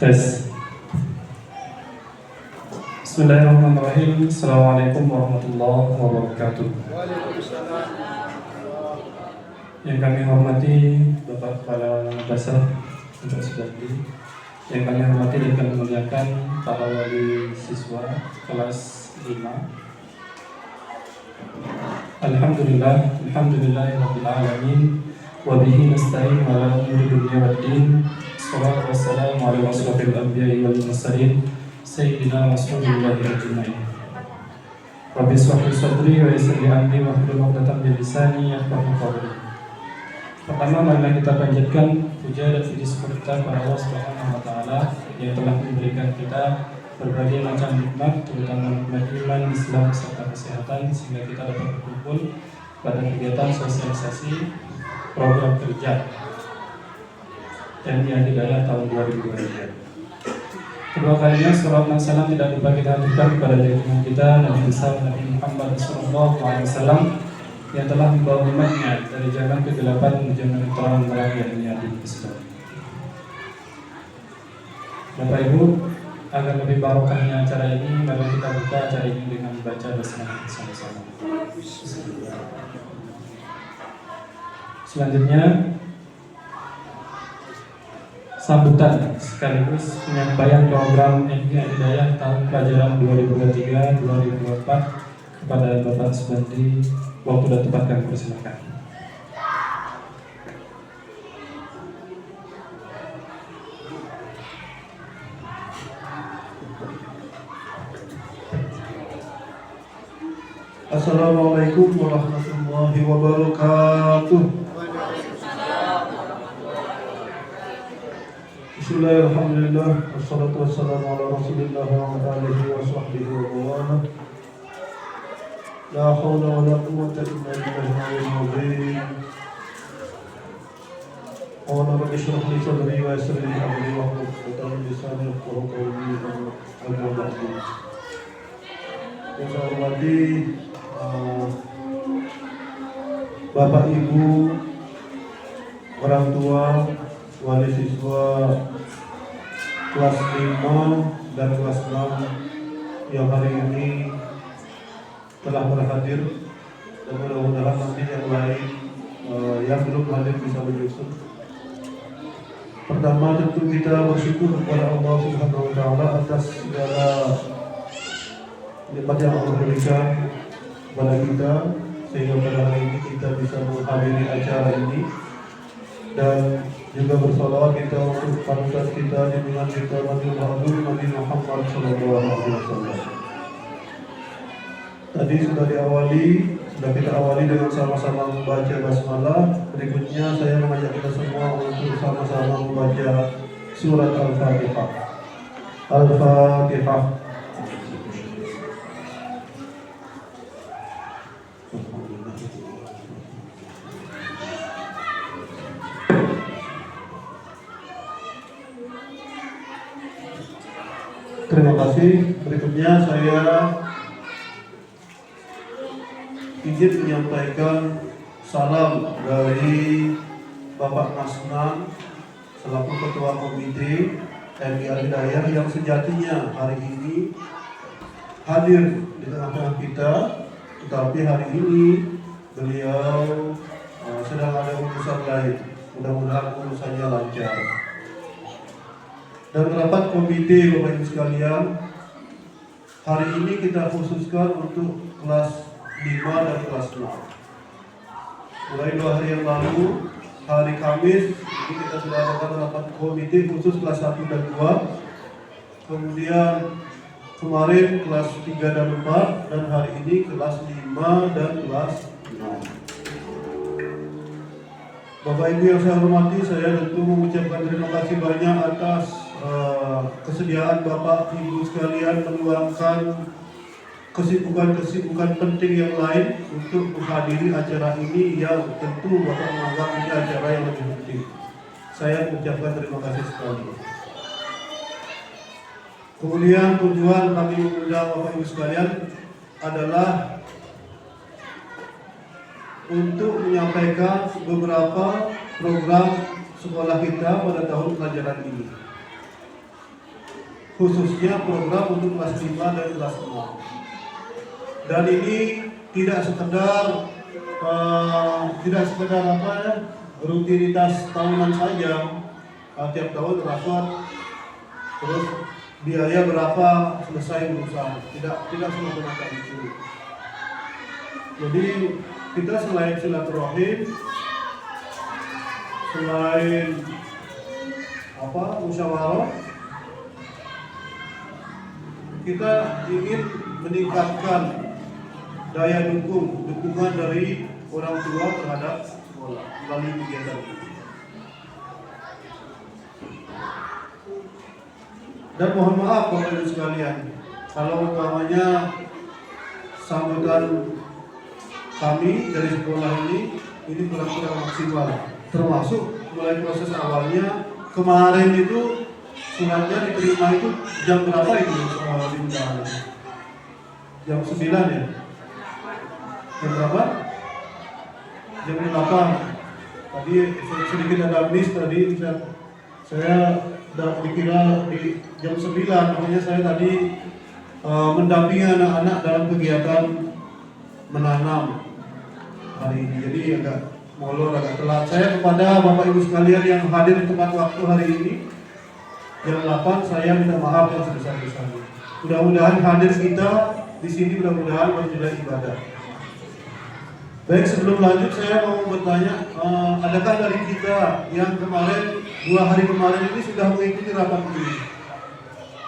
Tes. Bismillahirrahmanirrahim. Assalamualaikum warahmatullahi wabarakatuh. Yang kami hormati Bapak Kepala Dasar Bapak Subandi, yang kami hormati dan kami muliakan para wali siswa kelas 5. Alhamdulillahirabbil alamin wa bihi nasta'in ala umuri dunya waddin. Wassalatu wassalamu ala asyrofil anbiya'i wal mursalin sayyidina Rasulillahi ajma'in. Rabbi shrah li sadri wa yassir li amri wahlul 'uqdatam min lisani yafqahu qawli. Pertama, marilah kita panjatkan puja dan puji syukur kita kepada Allah Subhanahu wa taala yang telah memberikan kita berbagai macam nikmat, terutama nikmat iman, Islam serta kesehatan, sehingga kita dapat berkumpul pada kegiatan sosialisasi program kerja MIA Hidayah tahun 2023. Kedua kalinya salawat dan salam tidak lupa kita haturkan kepada junjungan kita Nabi besar Nabi Muhammad sallallahu alaihi wasallam yang telah membawa umatnya dari zaman kegelapan menuju terang terang yang Islam. Bapak Ibu, agar lebih barokahnya acara ini, mari kita buka acara ini dengan membaca basmalah sama-sama. Selanjutnya, sambutan sekaligus penyampaian program MIA Hidayah tahun pelajaran 2023-2024 kepada Bapak Subandi. Waktu dan tempat kami persilakan. Assalamualaikum warahmatullahi wabarakatuh. Bismillahirrahmanirrahim. Wassalatu wassalamu ala Rasulillah wa ala alihi wa sahbihi wa bawalah. La hawla wa la quwwata illa billahil azim. Qala rabbi shrah li sadri wa yassir li amri wahlul 'uqdatam min lisani yafqahu qawli. Amma ba'du. Yang saya hormati Bapak Ibu, orang tua, wali siswa kelas 5 dan kelas 6 yang hari ini telah berhadir, dan mudah-mudahan nanti yang lain yang belum hadir bisa menyusul. Pertama, tentu kita bersyukur kepada Allah Subhanahu wa taala atas segala nikmat yang Allah berikan kepada kita, sehingga pada hari ini kita bisa menghadiri acara ini, dan juga bersalawat kita untuk panutan kita, junjungan kita Nabi Muhammad sallallahu alaihi wasallam. Tadi sudah kita awali dengan sama-sama membaca basmalah. Berikutnya saya mengajak kita semua untuk sama-sama membaca surat Al-Fatihah. Al-Fatihah. Terima kasih. Berikutnya saya izin menyampaikan salam dari Bapak Nasnan selaku Ketua Komite MIA Hidayah yang sejatinya hari ini hadir di tengah-tengah kita, tetapi hari ini beliau sedang ada urusan lain. Mudah-mudahan urusannya lancar. Dan rapat komite Bapak Ibu sekalian, hari ini kita khususkan untuk kelas 5 dan kelas 6. Mulai 2 hari yang lalu, hari Kamis, ini kita sudah adakan rapat komite khusus kelas 1 dan 2. Kemudian kemarin kelas 3 dan 4, dan hari ini kelas 5 dan kelas 6. Bapak Ibu yang saya hormati, saya tentu mengucapkan terima kasih banyak atas kesediaan Bapak Ibu sekalian meluangkan kesibukan penting yang lain untuk menghadiri acara ini yang tentu Bapak menganggap ini acara yang lebih penting. Saya mengucapkan terima kasih sekali. Kemudian tujuan kami mengundang Bapak Ibu sekalian adalah untuk menyampaikan beberapa program sekolah kita pada tahun pelajaran ini. khususnya program untuk kelas 5 dan kelas 6. Dan ini tidak sekedar rutinitas tahunan saja. Tiap tahun rapat, terus biaya berapa selesai urusan. Tidak semata-mata itu. Jadi kita selain silaturahim, selain musyawarah, kita ingin meningkatkan daya dukungan dari orang tua terhadap sekolah melalui kegiatan ini. Dan mohon maaf Bapak Ibu sekalian, kalau umpamanya sambutan kami dari sekolah ini kurang maksimal, termasuk mulai proses awalnya. Kemarin itu suratnya diterima itu jam berapa itu di undangan? Jam 9 ya? Jam berapa? Jam 8. Tadi sedikit ada miss tadi, saya dikira di jam 9, makanya saya tadi mendampingi anak-anak dalam kegiatan menanam hari ini. Jadi agak molor, agak telat. Saya kepada Bapak Ibu sekalian yang hadir di tempat waktu hari ini jam 8, saya minta maaf yang sebesar-besarnya. Mudah-mudahan hadir kita di sini mudah-mudahan bernilai ibadah. Baik, sebelum lanjut saya mau bertanya, adakah dari kita yang kemarin 2 hari kemarin ini sudah mengikuti rapat ini?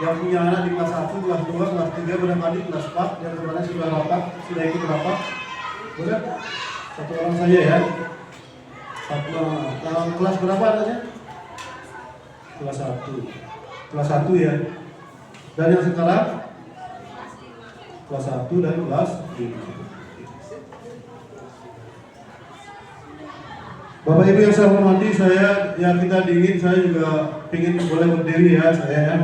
Yang punya anak di kelas 1, kelas 2, kelas 3, barangkali kelas 4 yang kemarin sudah rapat, sudah ikut rapat? Boleh? Satu orang saja ya. Kelas berapa adanya? Kelas 1. Kelas 1 ya. Dan yang sekarang? Kelas 1 dan kelas 5. Bapak Ibu yang saya hormati, kita dingin, saya juga ingin boleh berdiri ya saya ya.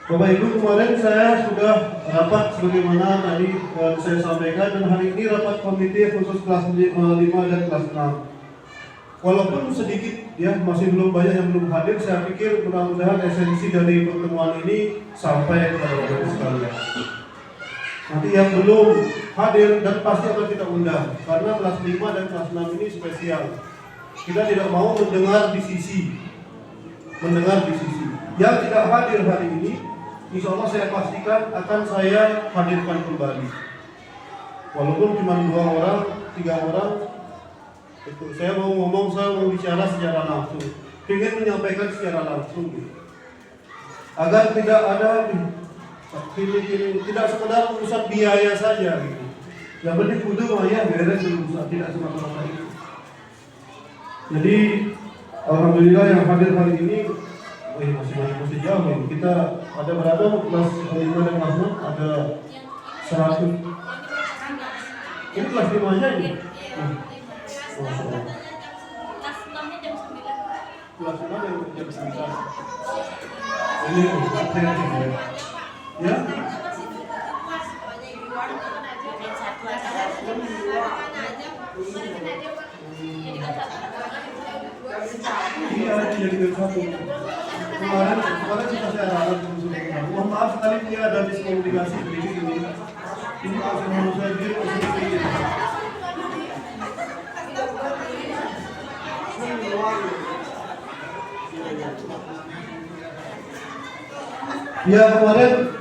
Bapak Ibu, kemarin saya sudah rapat sebagaimana tadi saya sampaikan, dan hari ini rapat komite khusus kelas 5 dan kelas 6. Walaupun sedikit ya, masih belum banyak yang belum hadir, saya pikir mudah-mudahan esensi dari pertemuan ini sampai kepada Bapak Ibu sekalian. Nanti yang belum hadir dan pasti akan kita undang, karena kelas 5 dan kelas 6 ini spesial. Kita tidak mau mendengar di sisi. Yang tidak hadir hari ini, insya Allah saya pastikan akan saya hadirkan kembali. Walaupun cuma 2 orang, 3 orang, itu saya mau bicara secara langsung, ingin menyampaikan secara langsung, agar tidak ada tidak sekedar urusan biaya saja gitu. Yang penting kudu maya beres urusan, tidak semata-mata itu. Jadi alhamdulillah yang hadir hari ini masih jauh ini. Kita ada berapa kelas 5 dan kelas 6? Ada 100. Ini kelas 5 aja ini. Kelas 6-nya jam 9. Kelas 6 jam 9. Ini ya. Iya, jadi satu. Kemarin kita saya rapat khususnya. Mohon maaf sekali dia ada miskomunikasi sedikit ini. Ini kalau saya diri sedikit. Ya, kemarin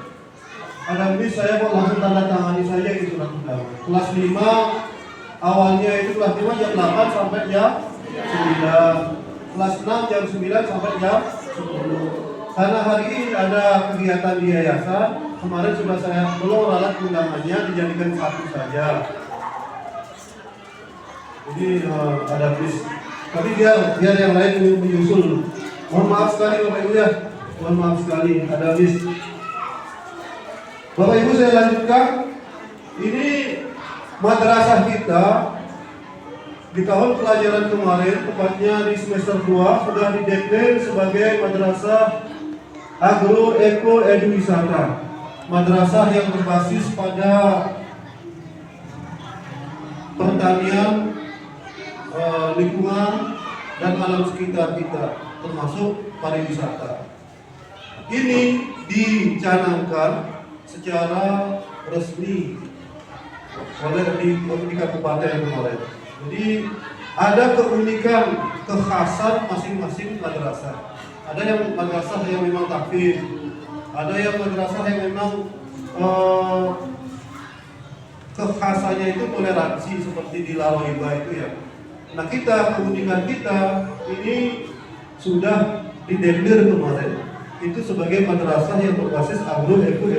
ada bis, saya mau langsung tanda tangani saja itu surat undangan. Kelas 5 awalnya itu kelas 5 jam 8 sampai jam 9. Kelas 6 jam 9 sampai jam 10. Karena hari ini ada kegiatan di yayasan, kemarin sudah saya belum ralat undangannya, dijadikan 1 saja. Jadi ada bis. Tapi biar yang lain menyusul. Mohon maaf sekali Bapak Ibu ya. Mohon maaf sekali ada bis. Bapak Ibu, saya lanjutkan. Ini madrasah kita di tahun pelajaran kemarin, tepatnya di semester 2, sudah dideklar sebagai madrasah agro eko eduwisata. Madrasah yang berbasis pada pertanian lingkungan dan alam sekitar kita, termasuk pariwisata. Ini dicanangkan secara resmi oleh di kabupaten kemarin. Jadi ada keunikan, kekhasan masing-masing madrasah. Ada yang madrasah yang memang takfir, ada yang madrasah yang memang kekhasannya itu toleransi seperti di Lawaiba itu ya. Nah kita, keunikan kita ini sudah dideklar kemarin itu sebagai madrasah yang berbasis agro, edu,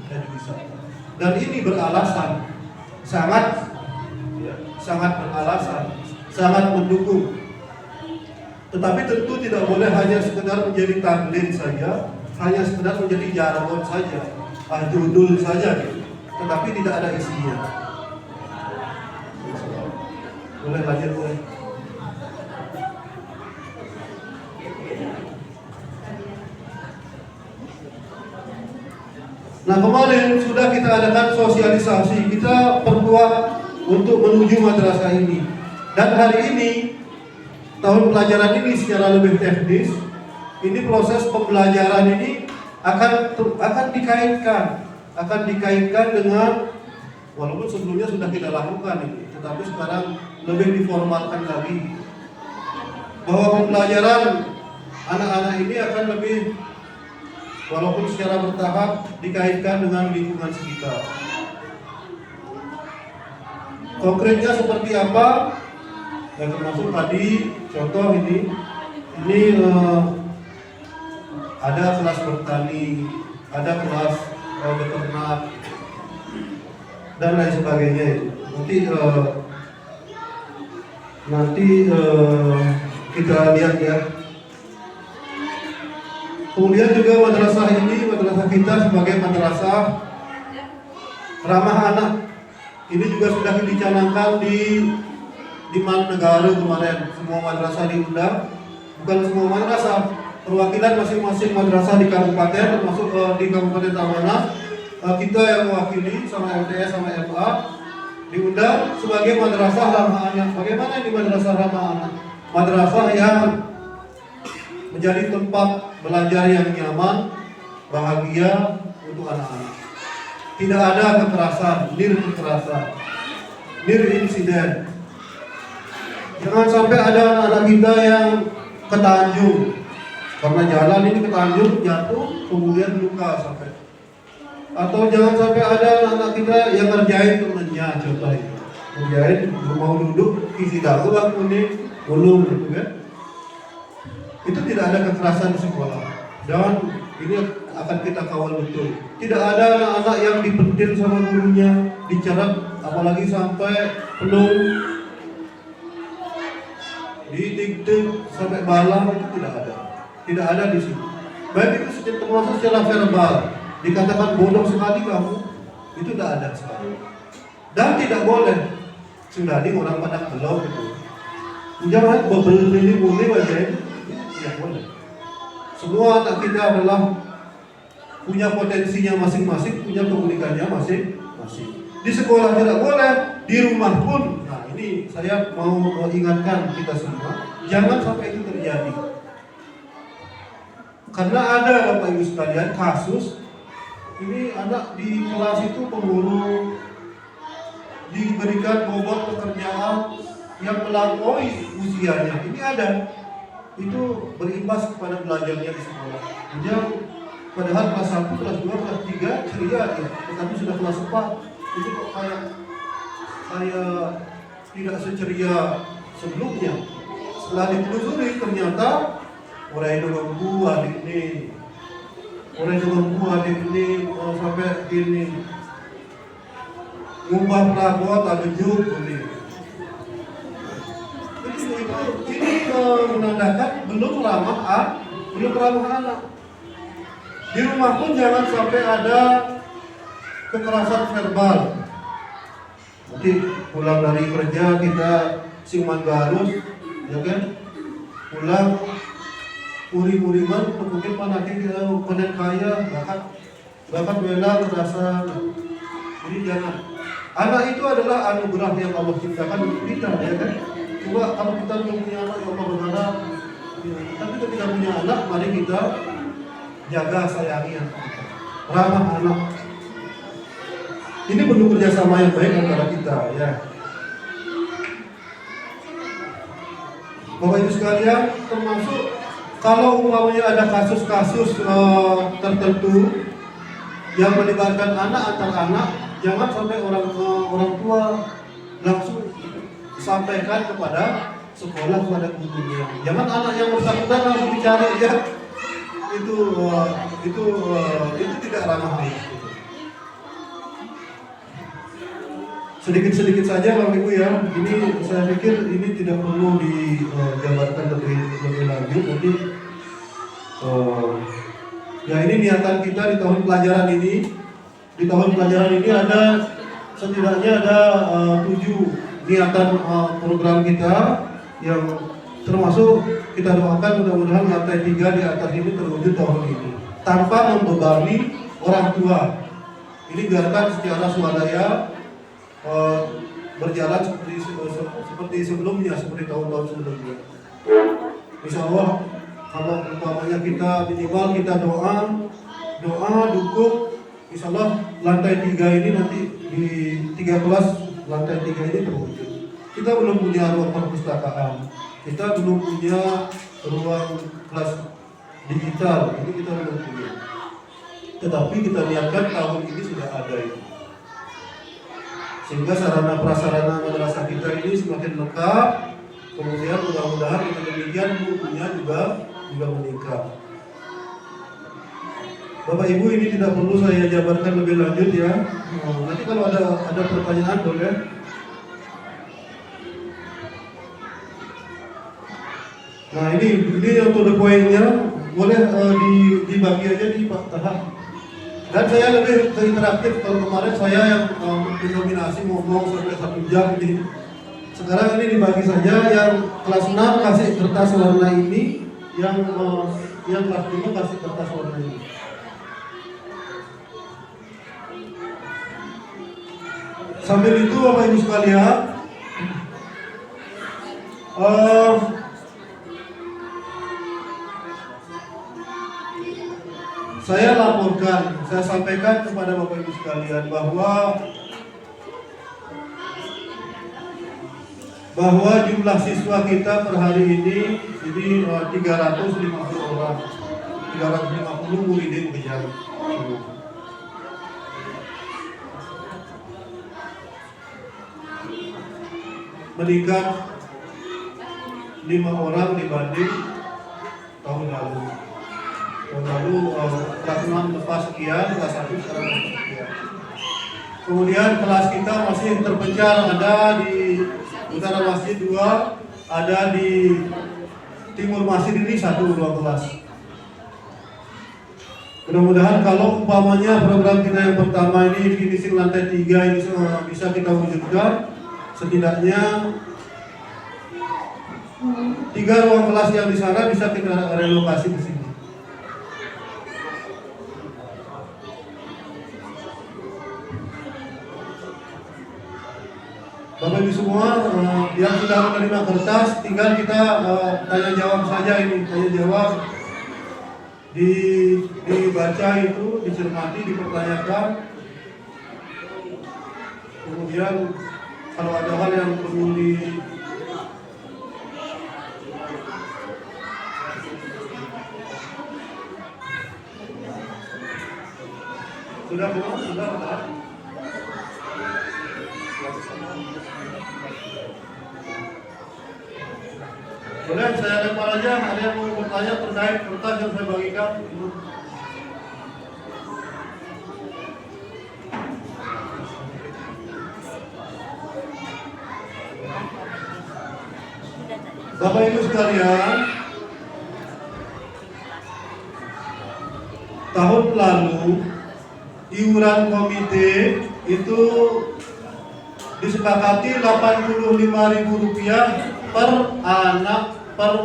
dan wisata. Dan ini beralasan, sangat beralasan, sangat mendukung. Tetapi tentu tidak boleh hanya sekedar menjadi taklid saja, hanya sekedar menjadi jargon saja, judul saja gitu. Tetapi tidak ada isinya. Boleh lanjut boleh. Nah kemarin sudah kita adakan sosialisasi, kita perkuat untuk menuju madrasah ini. Dan hari ini, tahun pelajaran ini secara lebih teknis, ini proses pembelajaran ini akan dikaitkan dengan, walaupun sebelumnya sudah kita lakukan ini, tetapi sekarang lebih diformalkan lagi, bahwa pembelajaran anak-anak ini akan lebih, walaupun secara bertahap, dikaitkan dengan lingkungan sekitar. Konkretnya seperti apa? Yang termasuk tadi contoh ini ada kelas bertani, ada kelas beternak dan lain sebagainya itu. Nanti kita lihat ya. Kemudian juga madrasah kita sebagai madrasah ramah anak. Ini juga sudah dicanangkan di negara kemarin. Semua madrasah diundang, bukan semua madrasah, perwakilan masing-masing madrasah di kabupaten, termasuk di Kabupaten Tabanan, kita yang mewakili sama MTS sama MA diundang sebagai madrasah ramah anak. Bagaimana ini madrasah ramah anak? Madrasah yang menjadi tempat belajar yang nyaman, bahagia untuk anak-anak. Tidak ada kekerasan, nir insiden. Jangan sampai ada anak-anak kita yang ketanjung karena jalan ini ketanjung, jatuh, kemudian luka sampai. Atau jangan sampai ada anak-anak kita yang ngerjain temennya, contoh itu. Ngerjain, mau duduk, isi dagu aku nih, belum gitu kan. Itu tidak ada kekerasan di sekolah. Dan ini akan kita kawal betul. Tidak ada anak-anak yang dipentil sama gurunya, dicerat, apalagi sampai penuh, didikte sampai balang, itu tidak ada. Tidak ada di sini. Baik itu termasuk secara verbal, dikatakan bodoh sekali kamu, itu tidak ada sekali. Dan tidak boleh. Sudah di orang pada belum itu. Jangan bebel-beli boleh aja. Tidak boleh. Semua anak kita adalah punya potensinya masing-masing, punya keunikannya masing-masing. Di sekolah tidak boleh, di rumah pun. Nah ini saya mau ingatkan kita semua, jangan sampai itu terjadi. Karena ada Bapak Ibu sekalian kasus, ini anak di kelas itu pembunuh, diberikan bobot pekerjaan yang melampaui usianya. Ini ada. Itu berimbas kepada belajarnya di sekolah. Dia padahal kelas 1, kelas 2, kelas 3 ceria ya, tetapi sudah kelas 4 itu kok kayak tidak seceria sebelumnya. Setelah ditelusuri ternyata orang itu ganggu adik ini, sampai ini ngubah pelakon tak gejut ini. Ini menandakan belum ramah anak. Di rumah pun jangan sampai ada kekerasan verbal. Nanti pulang dari kerja kita siuman garus, ya kan? Pulang uri-uriman, mungkin panakin kita panen kaya, bahkan bela merasa. Jadi jangan. Anak itu adalah anugerah yang Allah ciptakan untuk kita, ya kan? Coba kalau kita belum punya anak, ya Allah berharap. Ya, tapi ketika punya anak, mari kita jaga, sayangi anak kita. Ramah anak. Ini perlu kerjasama yang baik antara kita, ya. Bapak Ibu sekalian, termasuk kalau umpamanya ada kasus-kasus tertentu yang melibatkan anak antar anak, jangan sampai orang tua langsung sampaikan kepada sekolah, kepada gurunya. Jangan anak yang bersangkutan langsung dicari, ya. Itu tidak ramah anak. Sedikit-sedikit saja Bapak Ibu ya. Ini saya pikir ini tidak perlu dijabarkan lebih lanjut. Nanti ya ini niatan kita di tahun pelajaran ini. Di tahun pelajaran ini ada setidaknya ada 7 niatan program kita yang termasuk kita doakan mudah-mudahan lantai 3 di atas ini terwujud tahun ini tanpa membebani orang tua. Ini biarkan secara swadaya berjalan seperti sebelumnya, seperti tahun-tahun sebelumnya. Insya Allah kalau umpamanya kita minimal kita doa dukung, insya Allah lantai 3 ini nanti di 3 kelas lantai 3 ini terwujud. Kita belum punya ruang perpustakaan, kita belum punya ruang kelas digital, ini kita belum punya. Tetapi kita lihatkan tahun ini sudah ada itu. Sehingga sarana prasarana madrasah kita ini semakin lengkap. Kemudian mudah-mudahan dengan demikian bukunya juga meningkat. Bapak Ibu, ini tidak perlu saya jabarkan lebih lanjut ya. Nanti kalau ada pertanyaan boleh. Nah ini untuk the point-nya boleh dibagi aja di tahap. Dan saya lebih interaktif. Kalau kemarin saya yang mendominasi ngomong sampai 1 jam ini. Sekarang ini dibagi saja, yang kelas 6 kasih kertas warna ini, yang kelas 5 kasih kertas warna ini. Sambil itu Bapak Ibu sekalian, saya laporkan, saya sampaikan kepada Bapak Ibu sekalian bahwa jumlah siswa kita per hari ini 350 orang, 350 muridin kejar. Meningkat 5 orang dibanding tahun lalu. Lalu kelas 6 lepas sekian, kelas 1 sekarang sekian. Kemudian kelas kita masih terpencar, ada di utara masjid 2, ada di timur masjid ini 1 ruang kelas. Mudah-mudahan kalau umpamanya program kita yang pertama ini finishing lantai 3 ini bisa kita wujudkan, setidaknya 3 ruang kelas yang di sana bisa kita relokasi ke sini. Bapak Ibu semua yang sudah menerima kertas, tinggal kita tanya jawab saja ini, tanya jawab dibaca itu, dicermati, dipertanyakan. Kemudian kalau ada hal yang perlu sudah. Boleh saya lempar aja, ada yang mau bertanya terkait kertas yang saya bagikan? Bapak Ibu sekalian, tahun lalu iuran komite itu disepakati Rp85.000 per anak per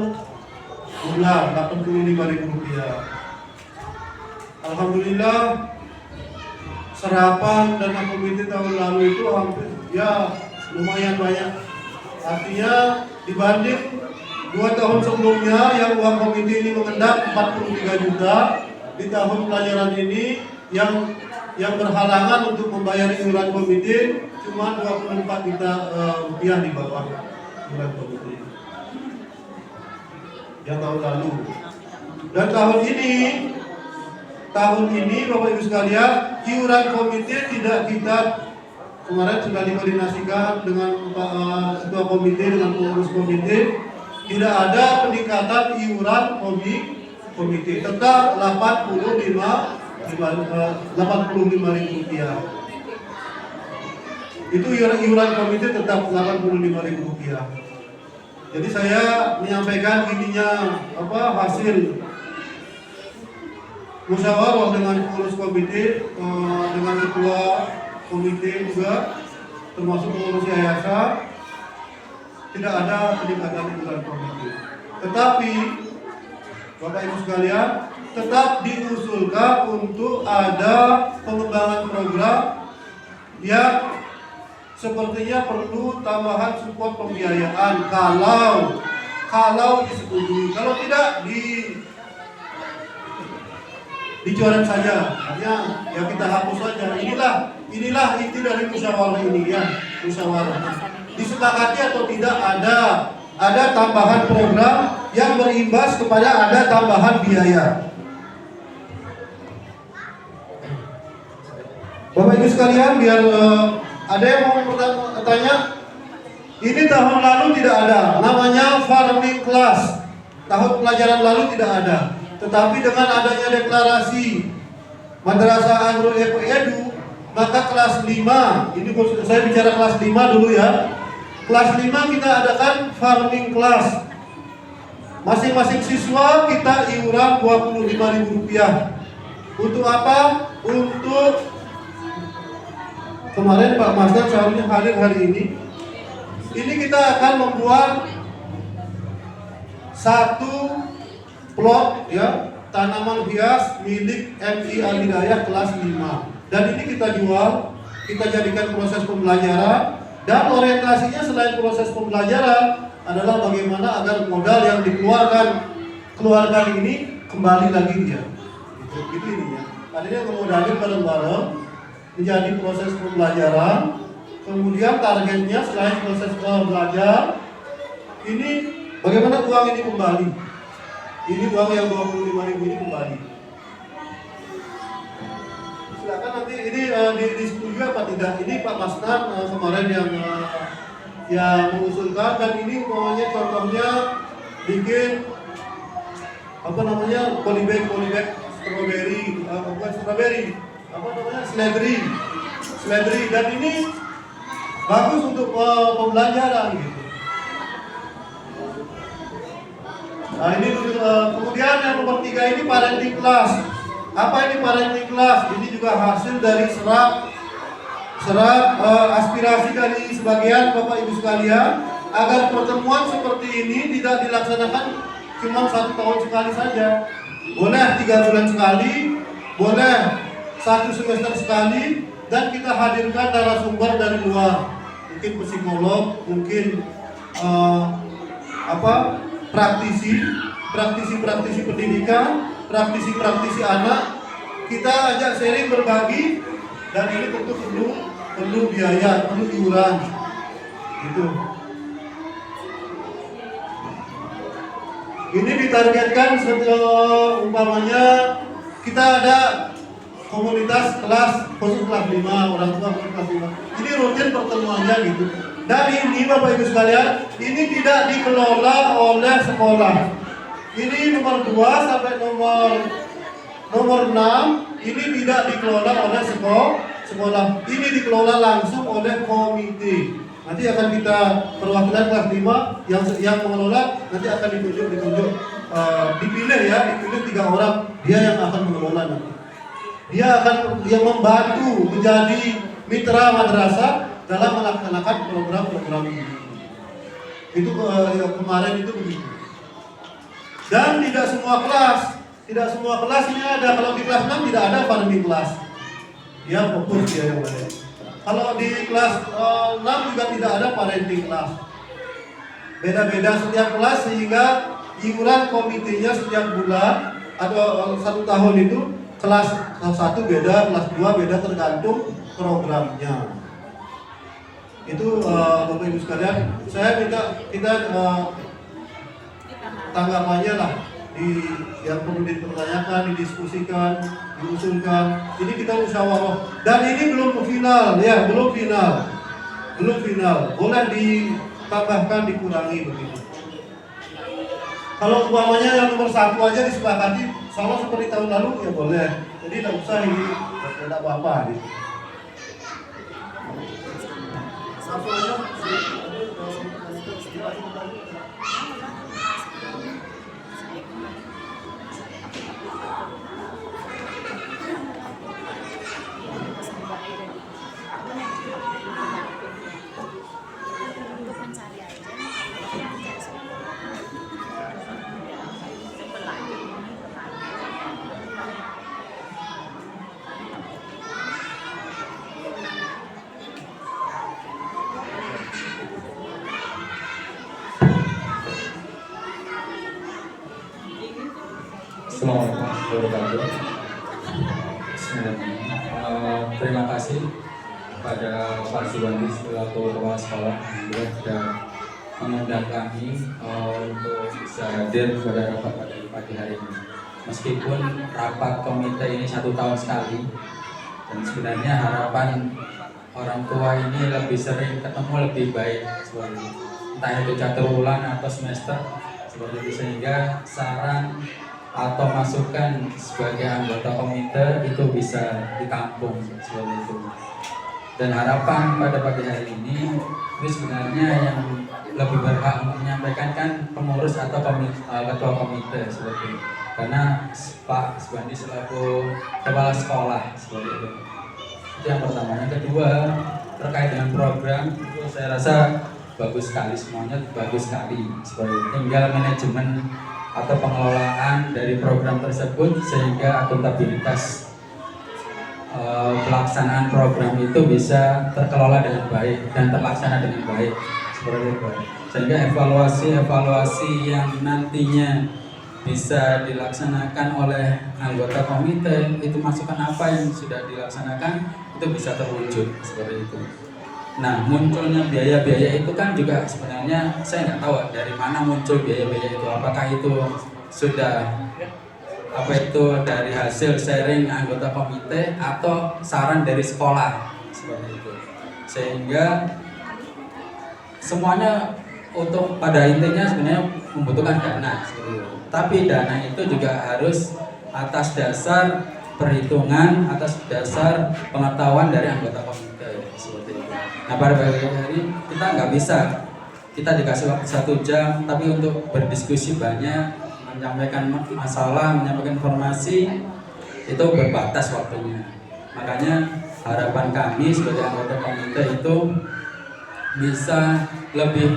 bulan, Rp85.000. Alhamdulillah serapan dana komite tahun lalu itu hampir ya lumayan banyak. Artinya dibanding 2 tahun sebelumnya yang uang komite ini mengendap 43 juta, di tahun pelajaran ini yang berhalangan untuk membayar iuran komite cuma 24 juta rupiah di bawah iuran komite yang tahun lalu. Dan tahun ini Bapak Ibu sekalian, iuran komite tidak kita kemarin sudah dikoordinasikan dengan ketua komite dengan pengurus komite, tidak ada peningkatan iuran komite, tetap 85.000 rupiah. Itu iuran komite tetap 85.000 rupiah. Jadi saya menyampaikan hasil musyawarah dengan pengurus komite, dengan ketua komite juga, termasuk pengurus yayasan, tidak ada peningkatan iuran komite. Tetapi Bapak Ibu sekalian, tetap diusulkan untuk ada pengembangan program yang sepertinya perlu tambahan support pembiayaan kalau disetujui. Kalau tidak dicoret saja, artinya ya kita hapus saja. Inilah inti dari musyawarah ini ya, musyawarah. Disepakati atau tidak ada tambahan program yang berimbas kepada ada tambahan biaya. Bapak Ibu sekalian, biar ada yang mau bertanya, ini tahun lalu tidak ada, namanya farming class. Tahun pelajaran lalu tidak ada. Tetapi dengan adanya deklarasi Madrasah Agro Edu, maka kelas 5, ini saya bicara kelas 5 dulu ya. Kelas 5 kita adakan farming class. Masing-masing siswa kita iuran Rp25.000. Untuk apa? Untuk kemarin Pak Masdan seharusnya hadir hari ini. Ini kita akan membuat satu plot ya, tanaman hias milik MI Al-Hidayah kelas 5. Dan ini kita jual, kita jadikan proses pembelajaran, dan orientasinya selain proses pembelajaran adalah bagaimana agar modal yang dikeluarkan ini kembali lagi dia. Gitu ininya. Artinya kemudahan bareng-bareng menjadi proses pembelajaran, kemudian targetnya selain proses belajar, ini bagaimana uang ini kembali. Ini uang yang 25.000 ini kembali. Silakan nanti ini disetujui apa tidak. Ini Pak Masnan kemarin yang mengusulkan, dan ini umpamanya contohnya bikin polybag strawberry, dan ini bagus untuk pembelajaran gitu. Nah ini kemudian yang nomor 3 ini parenting class. Apa ini parenting class? Ini juga hasil dari serap aspirasi dari sebagian Bapak Ibu sekalian, agar pertemuan seperti ini tidak dilaksanakan cuma 1 tahun sekali saja. Boleh 3 bulan sekali, boleh 1 semester sekali, dan kita hadirkan narasumber dari luar, mungkin psikolog, mungkin praktisi pendidikan, praktisi anak. Kita ajak sharing, berbagi, dan ini tentu perlu biaya, perlu iuran gitu. Ini ditargetkan umpamanya kita ada komunitas kelas khusus kelas 5, orang tua kelas 5. Ini rutin pertemuannya gitu. Dan ini Bapak Ibu sekalian, ini tidak dikelola oleh sekolah. Ini nomor 2 sampai nomor 6 ini tidak dikelola oleh sekolah. Ini dikelola langsung oleh komite. Nanti akan kita perwakilan kelas 5 yang mengelola, nanti akan dipilih 3 orang, dia yang akan mengelola nanti. Dia akan membantu menjadi mitra madrasah dalam melaksanakan program-program ini. Itu kemarin itu begitu. Dan tidak semua kelas ini ada. Kalau di kelas 6 tidak ada farming class. Dia fokus dia yang lain. Kalau di kelas 6 juga tidak ada parenting class. beda-beda setiap kelas, sehingga iuran komitenya setiap bulan atau 1 tahun itu kelas 1 beda, kelas 2 beda, tergantung programnya. Itu Bapak Ibu sekalian, saya minta kita tanggapannya lah yang perlu dipertanyakan, didiskusikan, diusulkan. Ini kita musyawarah dan ini belum final ya, belum final. Boleh ditambahkan, dikurangi begitu. Kalau umpamanya yang nomor 1 aja disepakati sama seperti tahun lalu ya boleh. Jadi tidak usah ini tidak apa-apa. Satu aja. Assalamualaikum warahmatullahi wabarakatuh. Terima kasih pada Pak Subandi selaku kepala sekolah yang sudah mengundang kami untuk bisa hadir pada rapat pada pagi hari ini. Meskipun rapat komite ini 1 tahun sekali, dan sebenarnya harapan orang tua ini lebih sering ketemu lebih baik, seperti entah itu catur bulan atau semester seperti itu, sehingga saran atau masukan sebagai anggota komite itu bisa ditampung seperti itu. Dan harapan pada pagi hari ini sebenarnya yang lebih berhak untuk menyampaikan kan pengurus atau ketua komite seperti itu. Karena Pak Subandi selaku kepala sekolah seperti itu. Itu yang pertama. Yang kedua, terkait dengan program itu saya rasa bagus sekali, semuanya bagus sekali seperti itu. Tinggal manajemen atau pengelolaan dari program tersebut sehingga akuntabilitas pelaksanaan program itu bisa terkelola dengan baik dan terlaksana dengan baik seperti itu. Sehingga evaluasi yang nantinya bisa dilaksanakan oleh anggota komite, itu masukan apa yang sudah dilaksanakan itu bisa terwujud seperti itu. Nah, munculnya biaya-biaya itu kan juga sebenarnya saya nggak tahu dari mana muncul biaya-biaya itu. Apakah itu sudah dari hasil sharing anggota komite atau saran dari sekolah seperti itu. Sehingga semuanya untuk pada intinya sebenarnya membutuhkan dana seperti itu. Tapi dana itu juga harus atas dasar perhitungan, atas dasar pengetahuan dari anggota komite seperti itu. Nah, pada bagian hari kita nggak bisa, kita dikasih waktu 1 jam, tapi untuk berdiskusi banyak, menyampaikan masalah, menyampaikan informasi itu berbatas waktunya. Makanya harapan kami sebagai anggota komite itu bisa lebih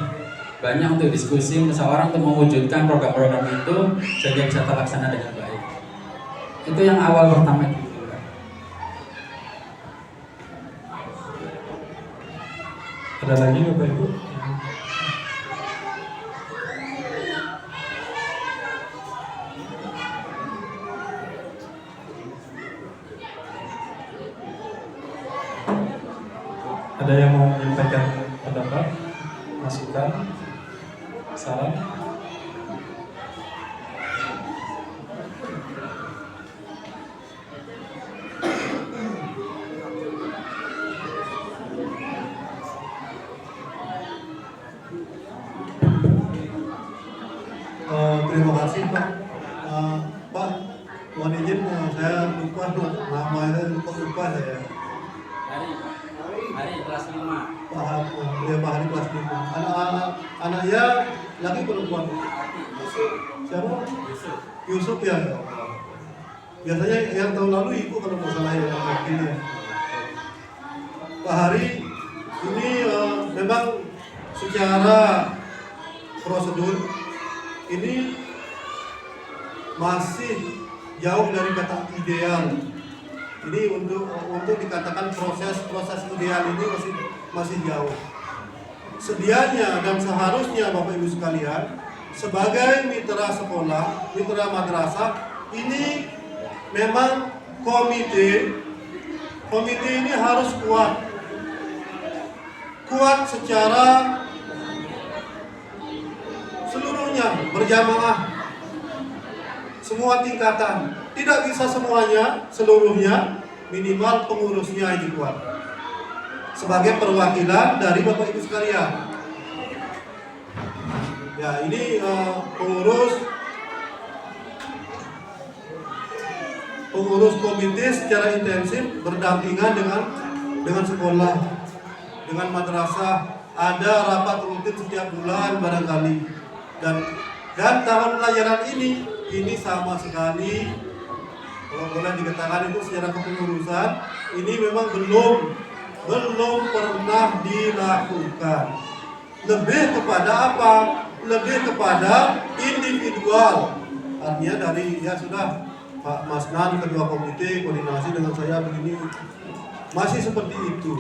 banyak untuk diskusi, musyawarah untuk mewujudkan program-program itu sehingga bisa terlaksana dengan baik. Itu yang awal pertama itu. Ada lagi Bapak Ibu? Ada yang mau menyampaikan pendapat, masukan, saran? Terima kasih Pak. Pak, mohon izin saya lupa namanya, lupa saya. Hari kelas 5. Pak Hari kelas 5. Anaknya laki perempuan? Siapa? Yusuf ya. Biasanya yang tahun lalu ibu kalau nggak salah ya ini. Pak Hari ini memang secara prosedur ini masih jauh dari kata ideal. Ini untuk dikatakan proses ideal ini masih jauh. sedianya dan seharusnya Bapak Ibu sekalian, sebagai mitra sekolah, mitra madrasah, ini memang komite ini harus kuat secara seluruhnya, berjamaah, semua tingkatan. Tidak bisa semuanya, seluruhnya, minimal pengurusnya ini kuat sebagai perwakilan dari Bapak Ibu sekalian. Ya, ini pengurus komite secara intensif berdampingan dengan sekolah, dengan madrasah, ada rapat rutin setiap bulan barangkali. Dan tahun pelajaran ini sama sekali, kalau boleh dikatakan itu secara kepengurusan, ini memang belum pernah dilakukan. Lebih kepada apa? Lebih kepada individual. Artinya dari, ya sudah, Pak Masnan, ketua komite, koordinasi dengan saya begini, masih seperti itu.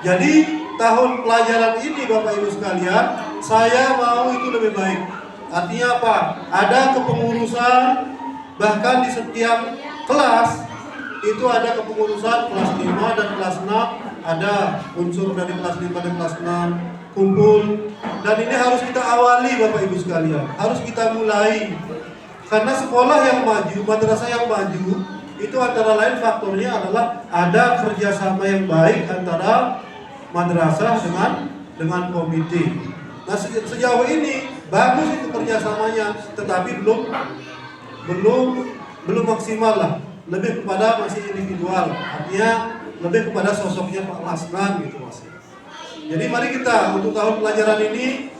Jadi tahun pelajaran ini Bapak Ibu sekalian, saya mau itu lebih baik. Artinya apa? Ada kepengurusan, bahkan di setiap kelas itu ada kepengurusan kelas 5 dan kelas 6, ada unsur dari kelas 5 dan kelas 6 kumpul. Dan ini harus kita awali Bapak Ibu sekalian, harus kita mulai. Karena sekolah yang maju, madrasah yang maju, itu antara lain faktornya adalah ada kerjasama yang baik antara madrasah dengan komite. Nah, sejauh ini bagus itu kerjasamanya, tetapi belum maksimal lah. Lebih kepada masih individual, artinya lebih kepada sosoknya Pak Masnan gitu Mas. Jadi mari kita untuk tahun pelajaran ini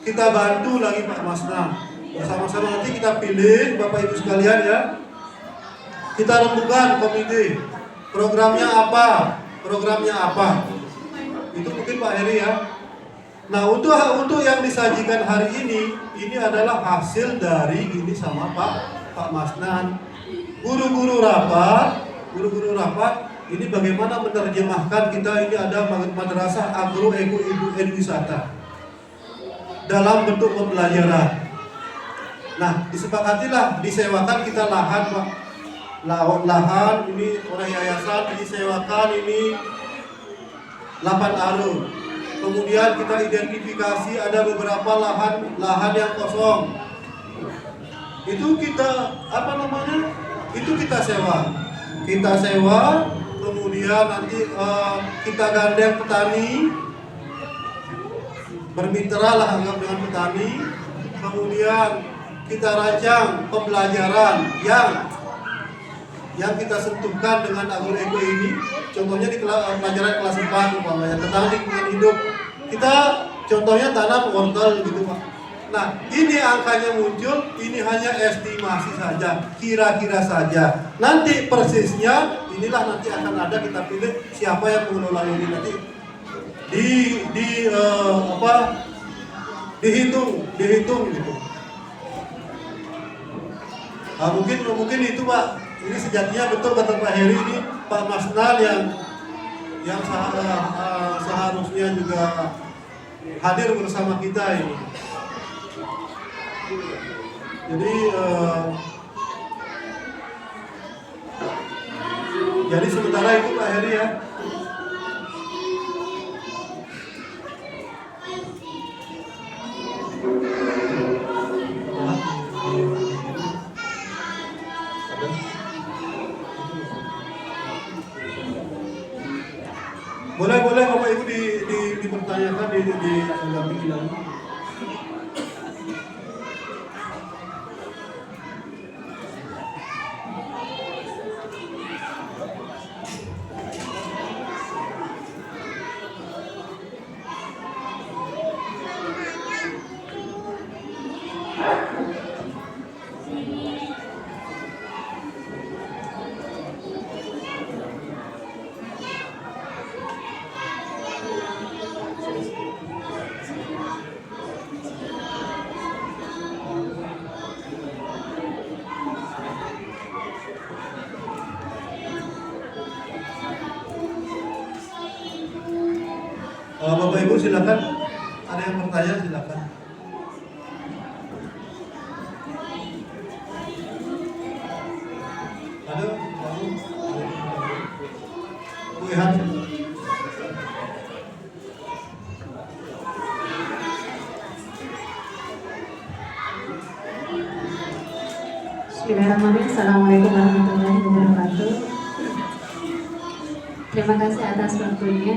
kita bantu lagi Pak Masnan. Bersama-sama nanti kita pilih Bapak Ibu sekalian ya. Kita rembukan komite. Programnya apa? Itu mungkin Pak Heri ya. Nah, untuk yang disajikan hari ini adalah hasil dari ini sama Pak Masnan. Guru-guru rapat, ini bagaimana menerjemahkan kita ini ada madrasah agro eko wisata dalam bentuk pembelajaran. Nah, disepakatilah disewakan kita lahan Pak. Lahan ini oleh yayasan disewakan ini 8 arung. Kemudian kita identifikasi ada beberapa lahan yang kosong. Itu kita Itu kita sewa. Kemudian nanti kita gandeng petani, bermitra lah anggap dengan petani. Kemudian kita rancang pembelajaran yang kita sentuhkan dengan agroeko ini. Contohnya di pelajaran kelas 4 umpamanya tentang lingkungan hidup. Kita contohnya tanam wortel gitu Pak. Nah, ini angkanya muncul, ini hanya estimasi saja, kira-kira saja. Nanti persisnya inilah nanti akan ada, kita pilih siapa yang mengelola ini nanti dihitung gitu. Nah, mungkin itu Pak. Ini sejatinya betul kata Pak Heri, ini Pak Masnan yang seharusnya juga hadir bersama kita ini. Jadi sementara itu Pak Heri ya. Boleh Bapak Ibu dipertanyakan di dalam. Bapak Ibu silakan. Ada yang bertanya silakan. Ada? Bu Ihan. Bismillahirrahmanirrahim. Assalamualaikum warahmatullahi wabarakatuh. Terima kasih atas waktunya.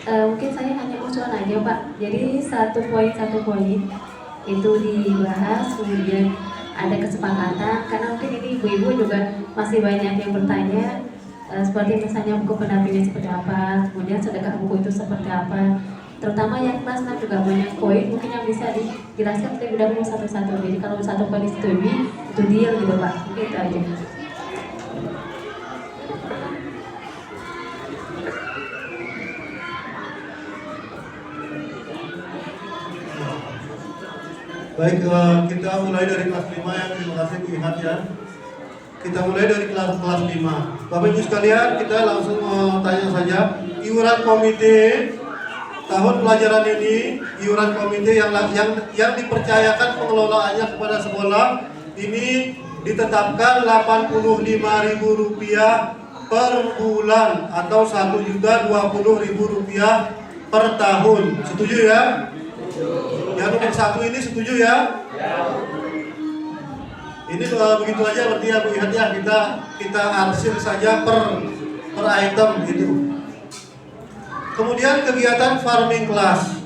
Mungkin saya hanya usulan aja Pak. Jadi satu poin itu dibahas, kemudian ada kesepakatan. Karena mungkin ini ibu-ibu juga masih banyak yang bertanya, seperti misalnya buku pendampingnya seperti apa, kemudian sedekah buku itu seperti apa. Terutama yang kelas 6 juga banyak poin mungkin yang bisa dijelaskan terlebih dahulu satu-satu. Jadi kalau satu poin disetujui itu deal gitu Pak. Mungkin itu aja. Baik, kita mulai dari kelas 5 ya. Terima kasih Bu Ihan ya. Kita mulai dari kelas 5. Bapak Ibu sekalian, kita langsung tanya saja. Iuran komite tahun pelajaran ini, iuran komite yang dipercayakan pengelolaannya kepada sekolah ini ditetapkan Rp85.000 per bulan atau Rp1.020.000 per tahun. Setuju ya? Yang nomor 1 ini setuju ya? Ini begitu aja berarti ya Bu Ihan ya, kita arsir saja per item gitu. Kemudian kegiatan farming class.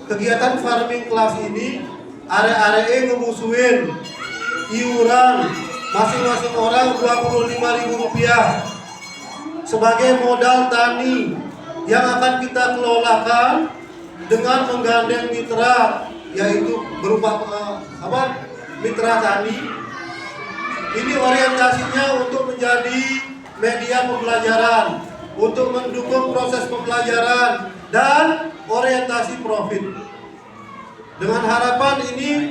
Kegiatan farming class ini are-are ngemusuhin iuran masing-masing orang Rp25.000 sebagai modal tani yang akan kita kelolakan dengan menggandeng mitra, yaitu berupa mitra tani. Ini orientasinya untuk menjadi media pembelajaran, untuk mendukung proses pembelajaran dan orientasi profit. Dengan harapan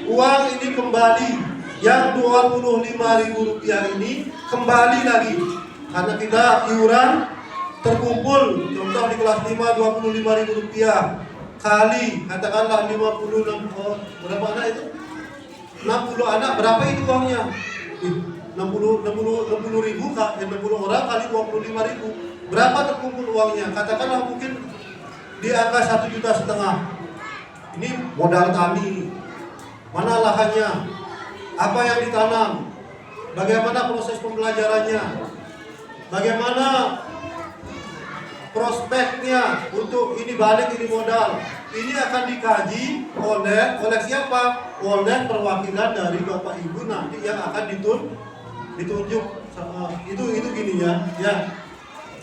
uang ini kembali, yang Rp25.000 ini kembali lagi, karena kita iuran terkumpul, contoh di kelas 5 Rp25.000 kali katakanlah 56 berapa anak itu? 60 anak, berapa itu uangnya? 60 ribu, 60 orang kali 25.000, berapa terkumpul uangnya? Katakanlah mungkin di angka 1,5 juta. Ini modal tani. Mana lahannya? Apa yang ditanam? Bagaimana proses pembelajarannya? Bagaimana prospeknya untuk ini balik, ini modal? Ini akan dikaji oleh siapa? Oleh perwakilan dari Bapak Ibu nanti yang akan ditunjuk. Itu gini ya.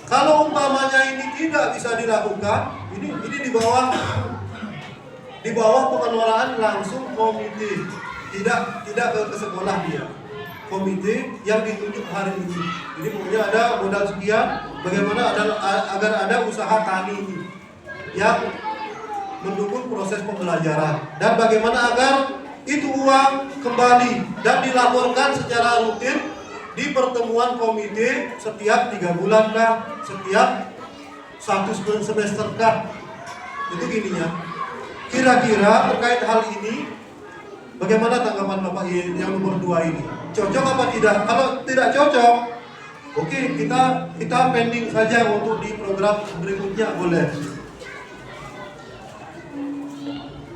Kalau umpamanya ini tidak bisa dilakukan, ini di bawah pengelolaan langsung komite, tidak ke sekolah dia. Komite yang ditunjuk hari ini. Jadi pokoknya ada modal sekian, bagaimana agar ada usaha tani ini yang mendukung proses pembelajaran, dan bagaimana agar itu uang kembali dan dilaporkan secara rutin di pertemuan komite setiap 3 bulan kah, setiap 1 semester kah. Itu gini ya. Kira-kira terkait hal ini bagaimana tanggapan Bapak yang nomor 2 ini? Cocok apa tidak? Kalau tidak cocok, oke, kita pending saja untuk di program berikutnya, boleh.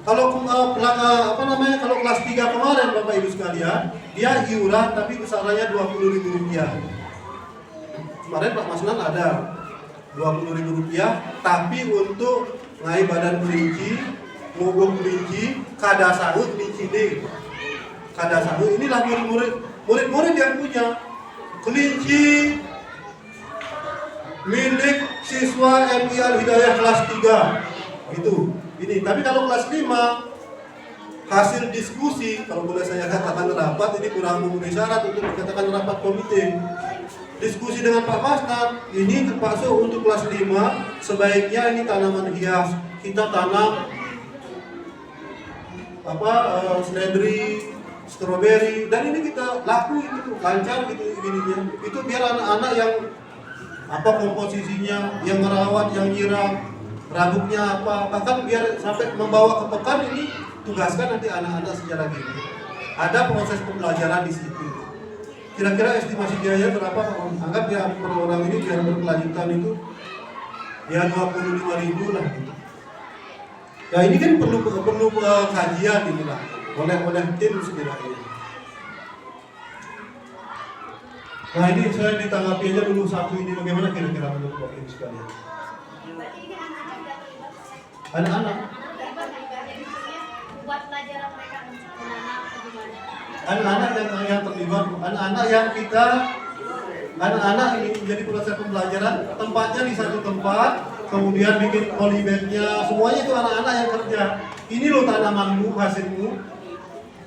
Kalau kalau kelas 3 kemarin Bapak Ibu sekalian, dia iuran tapi besarannya Rp20.000. Kemarin Pak Masnan ada Rp20.000, tapi untuk ngai badan kelinci, ngogong kelinci, kadasangu kelinci deh. Kadasangu inilah murid-murid yang punya kelinci milik siswa MI Al Hidayah kelas 3 gitu. Ini, tapi kalau kelas 5 hasil diskusi, kalau boleh saya katakan rapat, ini kurang memenuhi syarat untuk dikatakan rapat komite. Diskusi dengan Pak Masnan, ini termasuk untuk kelas 5, sebaiknya ini tanaman hias. Kita tanam seledri, stroberi, dan ini kita laku itu lancar gitu ininya. Itu biar anak-anak yang komposisinya, yang merawat, yang nyiram, rabuknya apa, bahkan biar sampai membawa ke pekan ini tugaskan nanti anak-anak secara gini. Ada proses pembelajaran di situ. Kira-kira estimasi biaya berapa Pak? Anggap ya per orang ini biar berkelanjutan itu ya 25.000 lah gitu. Ya ini kan perlu kajian ini lah oleh tim setidaknya. Nah ini saya ditanggapi aja dulu satu ini, bagaimana kira-kira menurut Bapak Ibu sekalian? Anak-anak. Buat pelajaran mereka menanam bagaimana? Anak-anak yang terlibat, anak-anak ini menjadi proses pembelajaran, tempatnya di satu tempat, kemudian bikin polybagnya, semuanya itu anak-anak yang kerja. Ini loh tanamanmu, hasilmu,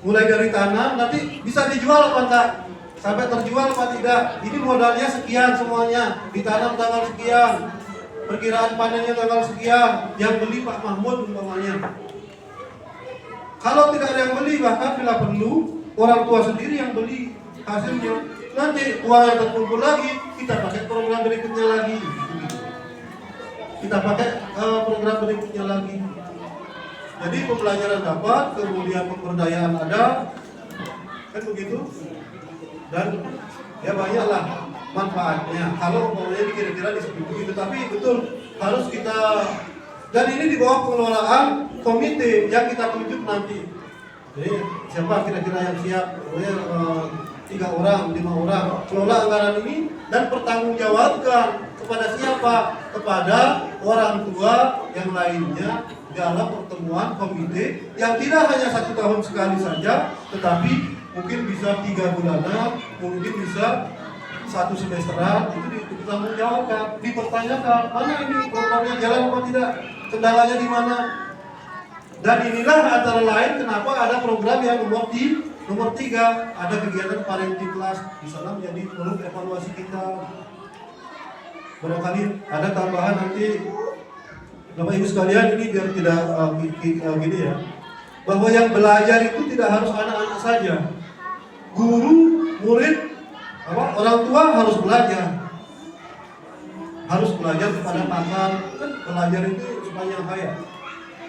mulai dari tanam, nanti bisa dijual apa enggak? Sampai terjual apa tidak? Ini modalnya sekian semuanya, ditanam tanggal sekian, perkiraan panennya tanggal sekian, yang beli Pak Mahmud umpamanya. Kalau tidak ada yang beli, bahkan bila perlu orang tua sendiri yang beli hasilnya. Nanti uang yang terkumpul lagi, kita pakai program berikutnya lagi. Kita pakai program berikutnya lagi. Jadi pembelajaran dapat, kemudian pemberdayaan ada, kan begitu. Dan ya banyaklah manfaatnya. Kalau umpamanya kira-kira disebut begitu, tapi betul harus kita, dan ini di bawah pengelolaan komite yang kita tunjuk nanti. Jadi siapa kira-kira yang siap? 3 orang, 5 orang kelola anggaran ini dan pertanggungjawabkan kepada siapa? Kepada orang tua yang lainnya dalam pertemuan komite yang tidak hanya 1 tahun sekali saja, tetapi mungkin bisa 3 bulanan, mungkin bisa 1 semesteran. Itu ditanggungjawabkan, dipertanyakan mana ini programnya jalan apa tidak, kendalanya di mana. Dan inilah antara lain kenapa ada program yang nomor 3, ada kegiatan parenting class. Di sana menjadi perlu evaluasi kita. Barangkali ada tambahan nanti Bapak Ibu sekalian, ini biar tidak gini ya, bahwa yang belajar itu tidak harus anak-anak saja. Guru, murid, orang tua harus belajar. Harus belajar kepada pakar. Kan belajar itu sepanjang hayat.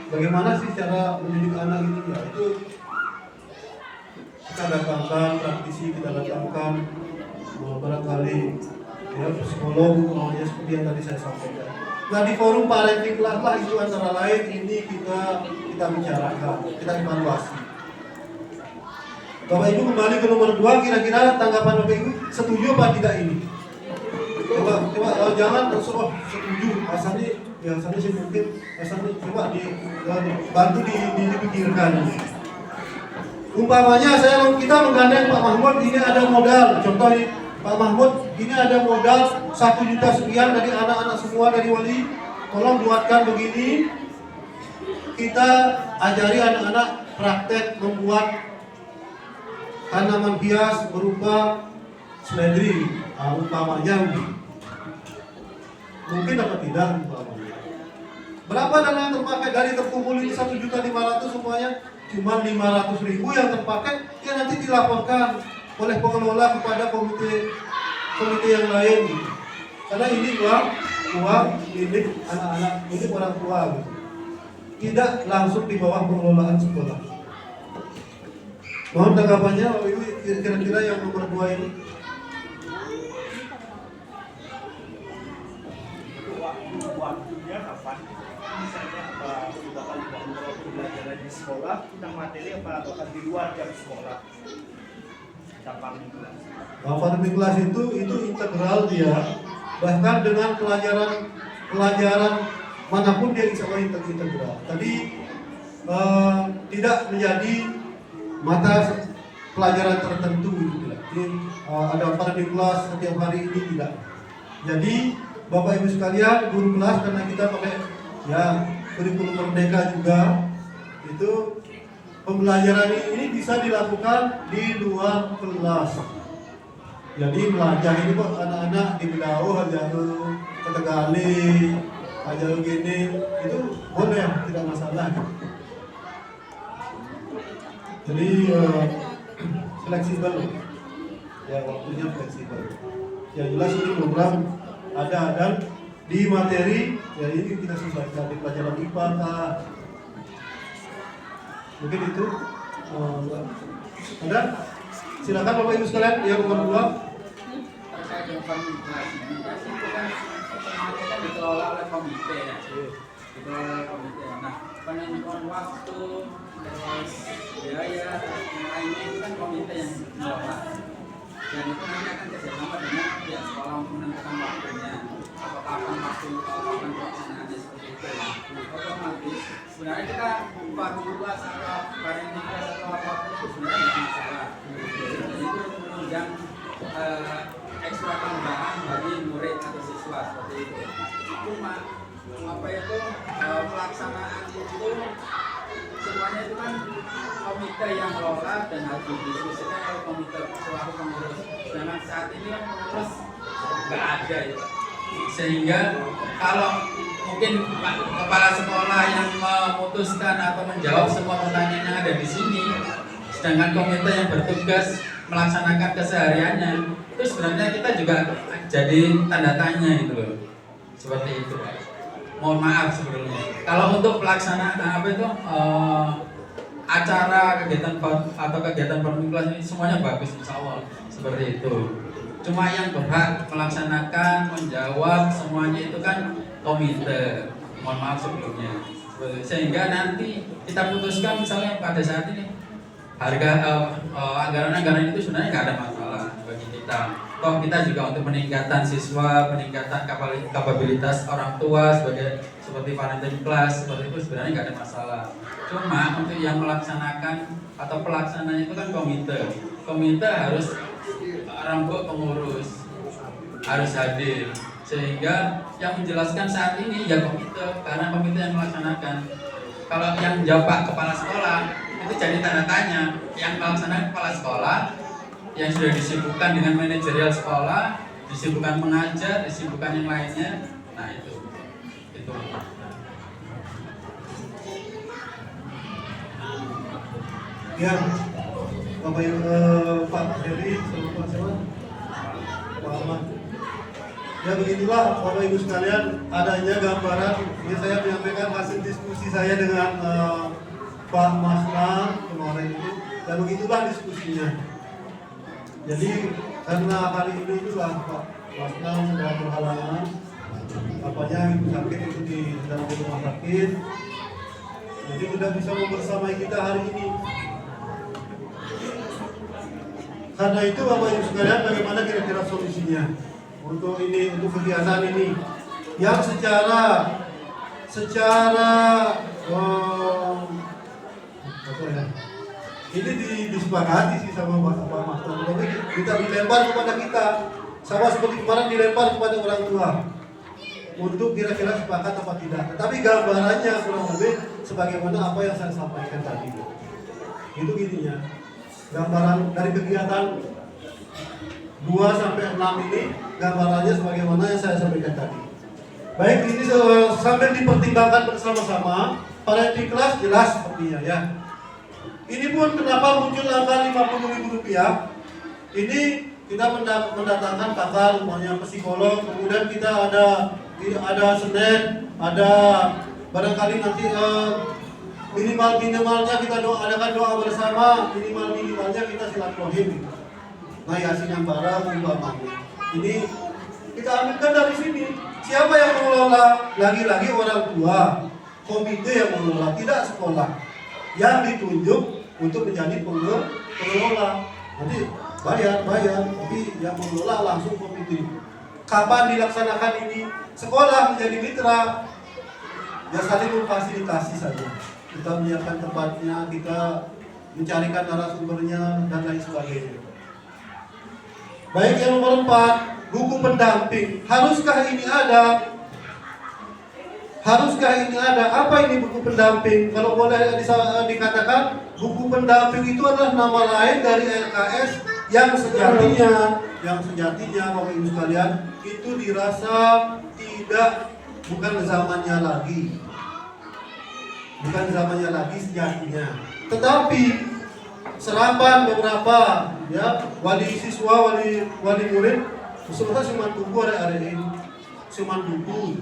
Bagaimana sih cara mendidik anak ini ya? Itu kita datangkan praktisi, kita datangkan barangkali ya psikolog, namanya seperti yang tadi saya sampaikan. Nah di forum parenting class lah itu antara lain ini kita bicarakan, kita evaluasi. Bapak Ibu kembali ke nomor 2, kira-kira tanggapan Bapak Ibu setuju apa tidak ini? Coba jangan terus setuju, asalnya biasanya sih mungkin asalnya coba bantu dipikirkan. Umpamanya kita menggandeng Pak Mahmud, ini ada modal, contoh nih Pak Mahmud, ini ada modal 1 juta sekian dari anak-anak semua dari wali, tolong buatkan begini. Kita ajari anak-anak praktek membuat tanaman hias berupa seledri, umpamanya mungkin dapat tidak umpamanya. Berapa dana yang terpakai dari terkumpul ini 1.500.000 semuanya? Cuma 500.000 yang terpakai, ya nanti dilaporkan oleh pengelola kepada komite yang lain. Karena ini uang milik anak-anak, milik orang tua gitu. Tidak langsung di bawah pengelolaan sekolah. Mohon tanggapannya Bapak Ibu kira-kira yang nomor 2 ini. Waktunya kapan? Misalnya bakal pembelajaran di sekolah tentang materi apa bakal di luar jam sekolah? Parenting class itu integral dia, bahkan dengan pelajaran manapun dia bisa integral. Tadi tidak menjadi mata pelajaran tertentu gitu tidak. Jadi ada parenting class setiap hari ini tidak. Jadi Bapak Ibu sekalian, guru kelas, karena kita pakai ya kurikulum merdeka juga, itu pembelajaran ini bisa dilakukan di luar kelas. Jadi belajar ini kok anak-anak di Bedau aja ke Tegali aja gini, itu boleh, tidak masalah. Jadi fleksibel, ya waktunya fleksibel. Yang jelas ini program ada dan di materi ya ini kita selesaikan di pelajaran IPA kah? Mungkin itu ada? Silakan Bapak Ibu sekalian yang nomor 2. Terkait dengan komunikasi itu kan otomatis dikelola oleh komite ya. Dikelola oleh komite. Nah, penentuan waktu terus biaya yang lainnya itu kan komite yang mengelola. Dan itu nanti akan kerjasama dengan pihak sekolah untuk menentukan waktunya. Atau kapan waktu kapan pelaksanaannya seperti itu. Otomatis sebenarnya kita fakultas atau parentiklas atau apapun itu sebenarnya tidak masalah. Jadi itu menunjang ekstra tambahan bagi murid atau siswa seperti itu. Cuma apa itu pelaksanaan itu semuanya itu kan komite yang mengelola dan harus didiskusikan oleh komite selaku pengurus. Sedangkan saat ini kan pengurus nggak ada ya. Sehingga kalau mungkin kepala sekolah yang memutuskan atau menjawab semua pertanyaan yang ada di sini, sedangkan komite yang bertugas melaksanakan kesehariannya, itu sebenarnya kita juga jadi tanda tanya gitu loh. Seperti itu. Mohon maaf sebelumnya. Kalau untuk pelaksanaan apa itu acara kegiatan atau kegiatan permingguan ini semuanya bagus insya Allah seperti itu. Cuma yang berhak melaksanakan, menjawab semuanya itu kan komite. Mohon maaf sebelumnya. Sehingga nanti kita putuskan misalnya pada saat ini harga anggaran-anggaran itu sebenarnya nggak ada masalah bagi kita. Toh kita juga untuk peningkatan siswa, peningkatan kapabilitas orang tua seperti parenting class seperti itu sebenarnya nggak ada masalah. Cuma untuk yang melaksanakan atau pelaksananya itu kan komite. Komite harus rambut pengurus harus hadir sehingga yang menjelaskan saat ini ya komite karena komite yang melaksanakan. Kalau yang jawab kepala sekolah itu jadi tanda tanya. Yang melaksanakan kepala sekolah yang sudah disibukkan dengan manajerial sekolah, disibukkan mengajar, disibukkan yang lainnya. Nah itu. Ya, Bapak Pak Heri, Pak Ahmad. Ya beginilah Bapak Ibu sekalian, adanya gambaran. Ini saya menyampaikan hasil diskusi saya dengan Pak Masna kemarin itu, dan begitulah diskusinya. Jadi karena hari ini itulah Pak Masna sedang berhalangan, apanya ibu sakit itu di dalam rumah sakit, jadi tidak bisa membersamai kita hari ini. Karena itu Bapak Ibu sekalian, bagaimana kira-kira solusinya untuk ini, untuk kegiatan ini yang secara ini disepakati sih sama Pak Mas. Tapi kita dilempar kepada kita, sama seperti kemarin dilempar kepada orang tua untuk kira-kira sepakat apa tidak. Tetapi gambarannya kurang lebih sebagaimana apa yang saya sampaikan tadi. Itu gininya. Gambaran dari kegiatan 2 sampai 6 ini gambarannya sebagaimana yang saya sampaikan tadi. Baik, ini sambil dipertimbangkan bersama-sama, parenting kelas jelas sepertinya ya. Ini pun kenapa muncul angka Rp50.000? Ini kita mendatangkan pakar, umpamanya psikolog, kemudian kita ada Senin, ada barangkali nanti minimalnya kita adakan doa bersama, minimalnya kita silaturahim. Nah, Yasin yang barang umpamanya. Ini kita ambilkan dari sini. Siapa yang mengelola? Lagi-lagi orang tua, komite yang mengelola, tidak sekolah yang ditunjuk untuk menjadi pengelola. Nanti bayar, tapi yang mengelola langsung komite. Kapan dilaksanakan ini? Sekolah menjadi mitra, ya saling memfasilitasi saja. Kita menyiapkan tempatnya, kita mencarikan narasumbernya dan lain sebagainya. Baik, yang nomor 4, buku pendamping. Haruskah ini ada? Apa ini buku pendamping? Kalau boleh dikatakan, buku pendamping itu adalah nama lain dari LKS yang sejatinya Bapak Ibu sekalian, itu dirasa bukan zamannya lagi sejatinya. Tetapi serapan beberapa ya wali siswa, wali murid sebenarnya cuma tunggu hari ini cuma buku,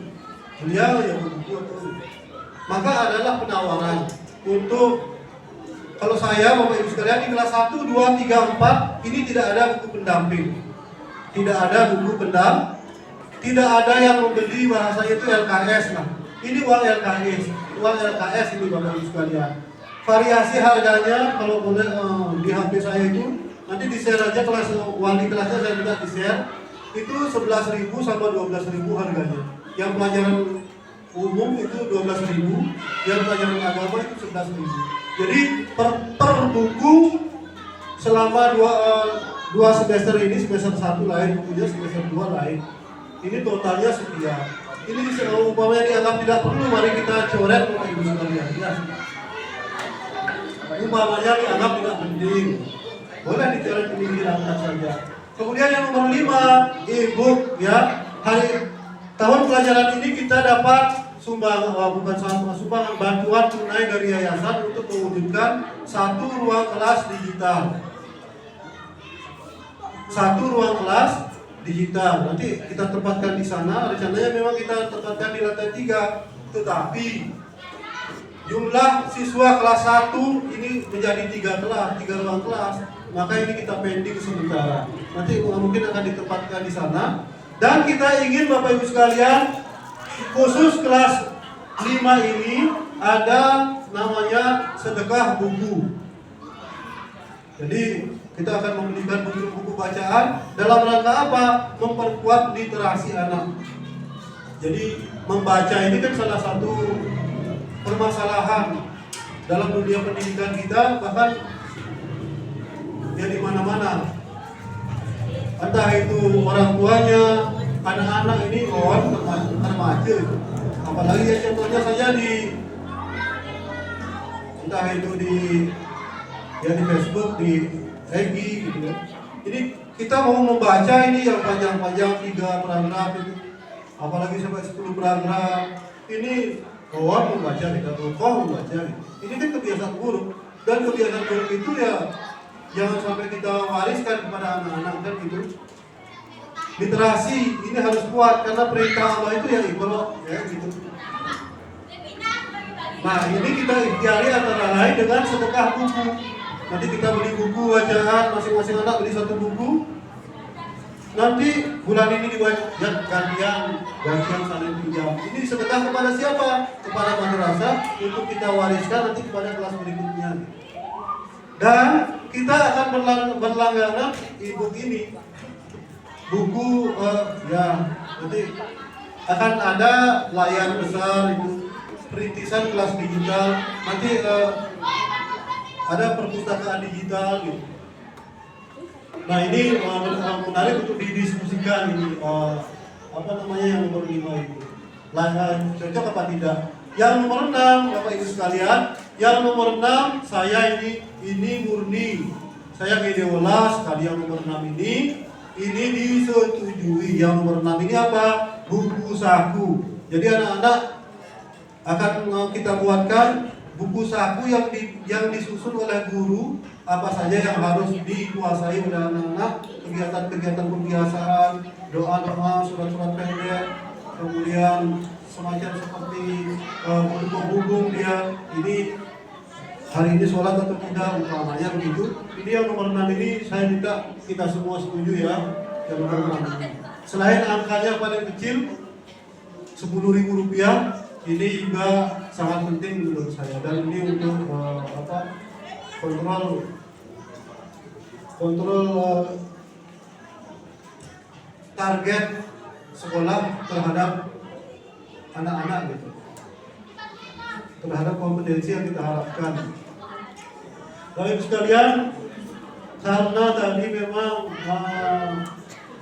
beliau yang buku atau maka adalah penawaran untuk kalau saya Bapak Ibu sekalian di kelas 1, 2, 3, 4 ini tidak ada buku pendamping, tidak ada buku tidak ada yang membeli bahasa itu LKS lah. Ini uang LKS ini Bapak Ibu sekalian. Variasi harganya kalau boleh di HP saya itu nanti di share aja kelas wali kelasnya saya minta di share itu 11.000 sama 12.000 harganya. Yang pelajaran umum itu 12.000, yang pelajaran agama itu 11.000. Jadi per buku selama dua semester ini, semester 1 lain, kemudian semester 2 lain. Ini totalnya sekian. Ini umpamanya dianggap tidak perlu, mari kita coret Bapak Ibu sekalian. Ya. Umpamanya dianggap tidak penting, boleh dicoret ini dihilangkan saja. Kemudian yang nomor 5, e-book ya. Tahun pelajaran ini kita dapat sumbangan bantuan tunai dari yayasan untuk mewujudkan satu ruang kelas digital. Nanti kita tempatkan di sana. Rencananya memang kita tempatkan di lantai 3, tetapi jumlah siswa kelas 1 ini menjadi 3 ruang kelas. Maka ini kita pending sementara. Nanti mungkin akan ditempatkan di sana. Dan kita ingin Bapak Ibu sekalian, khusus kelas 5 ini ada namanya sedekah buku. Jadi kita akan membelikan buku-buku bacaan dalam rangka apa? Memperkuat literasi anak. Jadi membaca ini kan salah satu permasalahan dalam dunia pendidikan kita, bahkan ya di mana-mana. Entah itu orang tuanya, anak-anak ini remaja, apalagi ya contohnya saja entah itu di Facebook, di Regi gitu ya. Ini kita mau membaca ini yang panjang-panjang 3 paragraf itu, apalagi sampai 10 paragraf. Ini membaca, kita membaca. Ini kan kebiasaan buruk, dan kebiasaan buruk itu ya jangan sampai kita wariskan kepada anak-anak kan gitu. Literasi ini harus kuat karena perintah Allah itu ya Iqra ya gitu. Nah ini kita ikhtiari antara lain dengan sedekah buku. Nanti kita beli buku bacaan, masing-masing anak beli 1 buku. Nanti bulan ini dibaca gantian saling pinjam. Ini sedekah kepada siapa? Kepada madrasah untuk kita wariskan nanti kepada kelas berikutnya. Dan kita akan berlangganan e-book ini. Buku nanti akan ada layar besar itu perintisan kelas digital. Nanti ada perpustakaan digital gitu. Nah ini menarik untuk didiskusikan ini yang nomor 5 ini. Cocok apa tidak? Yang nomor 6 Bapak Ibu sekalian, yang nomor 6 saya ini murni. Saya Gedeola sekali yang nomor 6 ini disetujui. Yang nomor 6 ini apa? Buku saku. Jadi anak-anak akan kita buatkan buku saku yang disusun oleh guru, apa saja yang harus dikuasai oleh anak-anak, kegiatan-kegiatan pembiasaan, doa-doa, surat-surat pendek, kemudian semacam seperti hubung dia ini hari ini sholat atau tidak, umpamanya begitu. Ini yang nomor 6 ini saya minta kita semua setuju ya, yang nomor 6 ini. Selain angkanya paling kecil Rp10.000, ini juga sangat penting menurut saya, dan ini untuk kontrol target sekolah terhadap anak-anak gitu, terhadap kompetensi yang kita harapkan. Bapak Ibu sekalian, karena tadi memang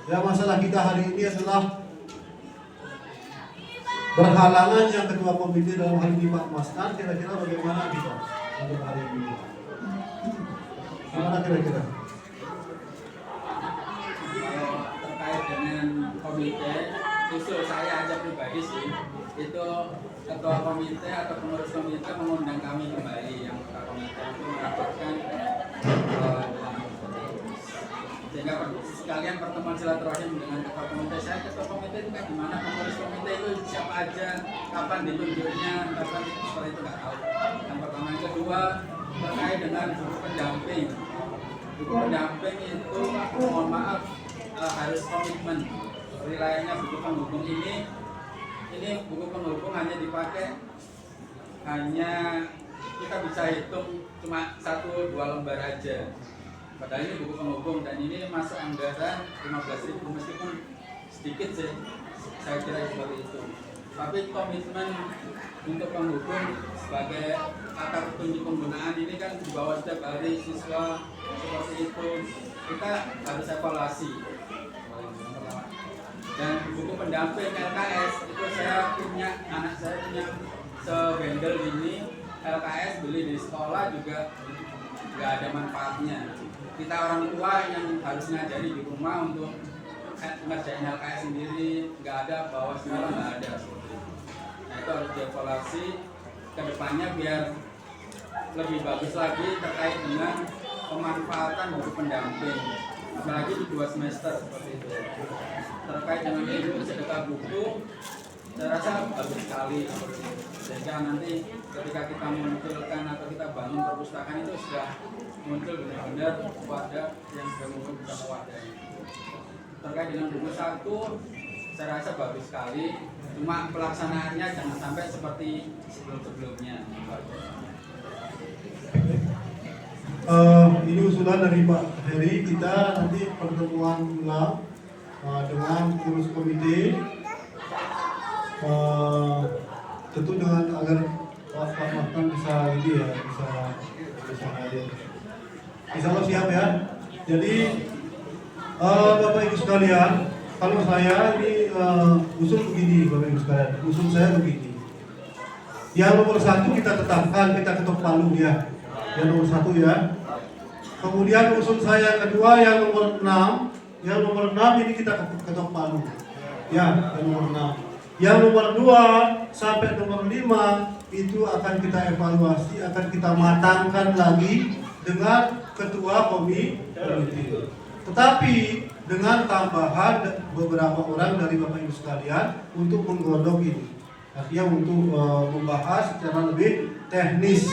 masalah kita hari ini adalah berhalangan yang ketua komite dalam hal ini Pak Masnan, kira-kira bagaimana kita untuk hari ini? Gimana kira-kira? Terkait dengan komite, usul saya aja pribadi sih, itu ketua komite atau pengurus komite mengundang kami kembali yang ketua komite untuk meraporkan sehingga sekalian pertemuan silaturahim dengan ketua komite. Saya ketua komite itu kayak gimana, pengurus komite itu siapa aja, kapan ditunjuknya, kapan itu, seperti itu nggak tahu. Yang pertama. Yang kedua terkait dengan buku pendamping. Buku pendamping itu mohon maaf harus komitmen. Wilayahnya buku penghubung ini buku penghubung hanya dipakai, hanya kita bisa hitung cuma 1-2 lembar aja. Padahal ini buku penghubung dan ini masuk anggaran 15.000, meskipun sedikit sih, saya kira seperti itu. Tapi komitmen untuk penghubung sebagai kata petunjuk penggunaan ini kan di bawah setiap hari siswa seperti itu, kita harus evaluasi. Dan buku pendamping LKS itu anak saya punya sebendel ini. LKS beli di sekolah juga nggak ada manfaatnya. Kita orang tua yang harus ngajari di rumah untuk ngerjain LKS sendiri, nggak ada, bawa sekolah nggak ada. Nah itu harus dievaluasi ke depannya biar lebih bagus lagi terkait dengan pemanfaatan buku pendamping, apalagi di 2 semester seperti itu. Terkait dengan ilmu sedekah buku, saya rasa bagus sekali. Sehingga nanti ketika kita munculkan atau kita bangun perpustakaan itu sudah muncul benar-benar wadah yang sudah muncul bersama wadahnya. Terkait dengan buku 1, saya rasa bagus sekali. Cuma pelaksanaannya jangan sampai seperti sebelum-sebelumnya. Ini usulan dari Pak Heri, kita nanti pertemuan ulang dengan pengurus komite, tentu dengan agar Pak Mahkan bisa bisa hadir. Insya Allah siap ya. Jadi Bapak Ibu sekalian, kalau saya ini usul begini, Bapak Ibu sekalian, usul saya begini. Yang nomor 1 kita tetapkan, kita ketok palu ya. Yang nomor 1 ya. Kemudian usul saya yang kedua yang nomor 6. Yang nomor 6 ini kita ketok palu. Ya, yang nomor 6. Yang nomor 2 sampai nomor 5 itu akan kita evaluasi, akan kita matangkan lagi dengan ketua komite. Tetapi dengan tambahan beberapa orang dari Bapak Ibu sekalian untuk menggodok ini. Artinya untuk membahas secara lebih teknis.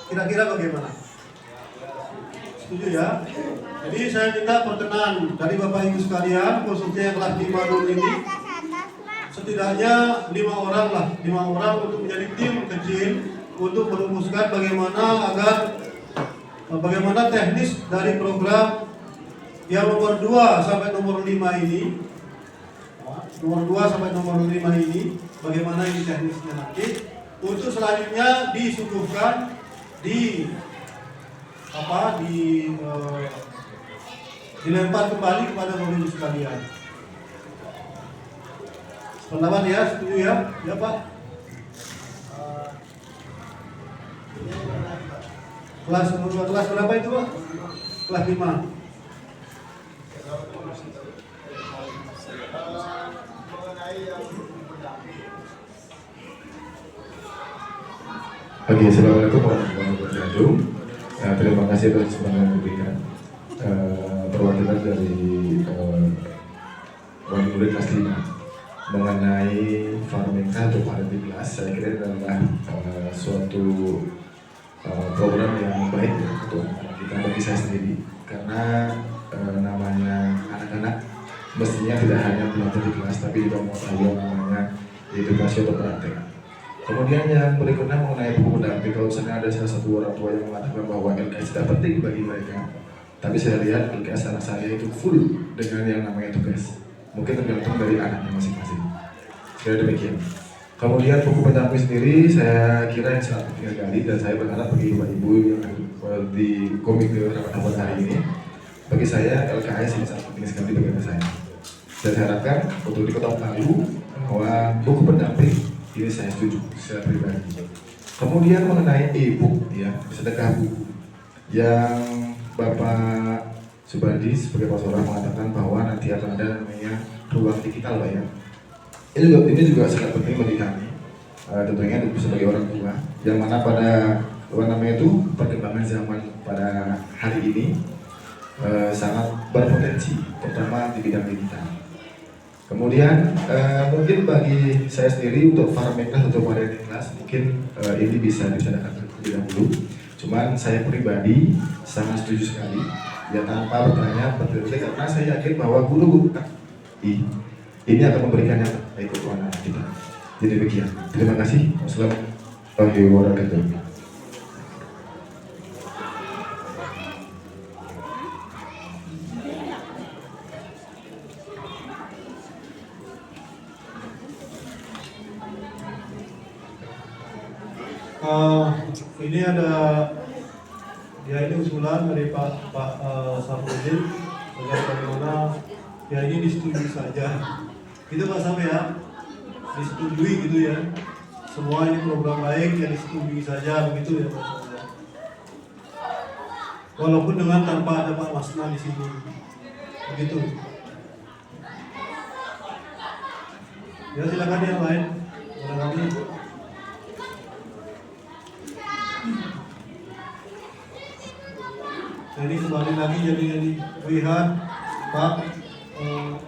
Kira-kira bagaimana? Setuju ya? Jadi saya minta perkenan dari Bapak Ibu sekalian, khususnya yang kelas 5 ini, setidaknya 5 orang lah, 5 orang untuk menjadi tim kecil untuk merumuskan bagaimana teknis dari program yang nomor 2 sampai nomor 5 ini. Nomor 2 sampai nomor 5 ini, bagaimana ini teknisnya nanti. Untuk selanjutnya disuguhkan dilempar kembali kepada Bapak Ibu sekalian. Pendapat ya, setuju ya? Ya Pak. Kelas berapa itu Pak? Kelas 5. Oke, assalamualaikum warahmatullahi wabarakatuh. Terima kasih atas kesempatan yang diberikan. Perwakilan dari wali murid kelas 5 mengenai farming atau parenting class, saya kira adalah suatu program yang baik ya, untuk anak kita, bagi saya sendiri, karena namanya anak-anak mestinya tidak hanya belajar di kelas, tapi juga mau tahu yang namanya edukasi atau praktek. Kemudian yang berikutnya mengenai buku pendamping, kalau misalnya ada salah satu orang tua yang mengatakan bahwa LKS tidak penting bagi mereka, tapi saya lihat LKS anak saya itu full dengan yang namanya tugas. Mungkin tergantung dari anaknya masing-masing. Saya demikian. Kemudian buku pendamping sendiri saya kira yang sangat penting sekali, dan saya berharap bagi ibu-ibu yang di komite rapat hari ini, bagi saya LKS ini sangat penting sekali bagi anak saya. Dan saya harapkan untuk diketok palu bahwa buku pendamping ini saya setuju secara pribadi. Kemudian mengenai e-book ya, sedekah buku yang Bapak Subandi sebagai pastoral mengatakan bahwa nanti akan ada namanya ruang digital Pak ya. Ini juga sangat penting bagi kami, tentunya sebagai orang tua, yang mana pada perkembangan zaman pada hari ini sangat berpotensi, terutama di bidang digital. Kemudian mungkin bagi saya sendiri untuk Farmeknas atau variety class mungkin ini bisa dicanangkan terlebih dahulu. Cuman saya pribadi sangat setuju sekali ya tanpa bertanya bertanya karena saya yakin bahwa guru-guru ini akan memberikan yang terbaik untuk anak-anak kita. Jadi demikian. Terima kasih. Wassalamualaikum warahmatullahi wabarakatuh. Ini ada ini usulan dari Pak Safruddin bagaimana ya ini disetujui saja gitu Pak Saf ya, disetujui gitu ya, semua ini program baik ya disetujui saja begitu ya Pak Saf ya. Walaupun dengan tanpa ada Pak Masna di sini begitu ya, silakan yang lain barangkali. Jadi kembali lagi jadi lihat Pak,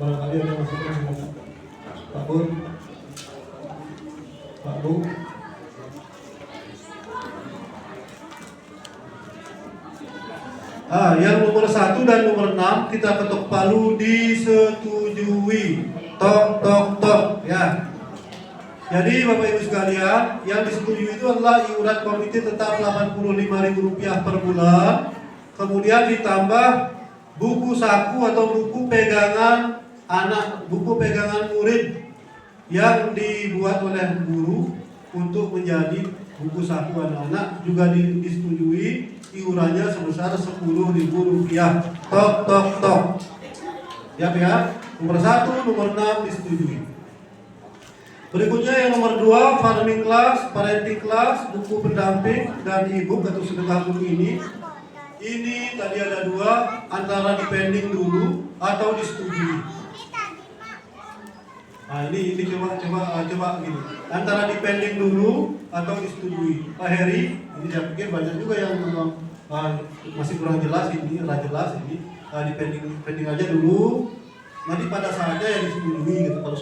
barangkali ada masukan dengan Pak Bun, Pak Bu. Yang nomor 1 dan nomor 6 kita ketok palu disetujui. Tok tok tok ya. Jadi Bapak Ibu sekalian, yang disetujui itu adalah iuran komite tetap Rp85.000 per bulan. Kemudian ditambah buku saku atau buku pegangan anak, buku pegangan murid yang dibuat oleh guru untuk menjadi buku saku anak-anak juga disetujui iurannya sebesar Rp10.000. Tok tok tok. Ya, nomor 1, nomor 6 disetujui. Berikutnya yang nomor 2, farming class, parenting class, buku pendamping dan e-book atau sedekah buku ini tadi ada 2, antara dipending dulu atau disetujui. Nah ini coba gini, antara dipending dulu atau disetujui. Pak Heri, ini saya pikir banyak juga yang masih kurang jelas ini, dipending aja dulu. Nanti pada saatnya yang disetujui gitu. Kalau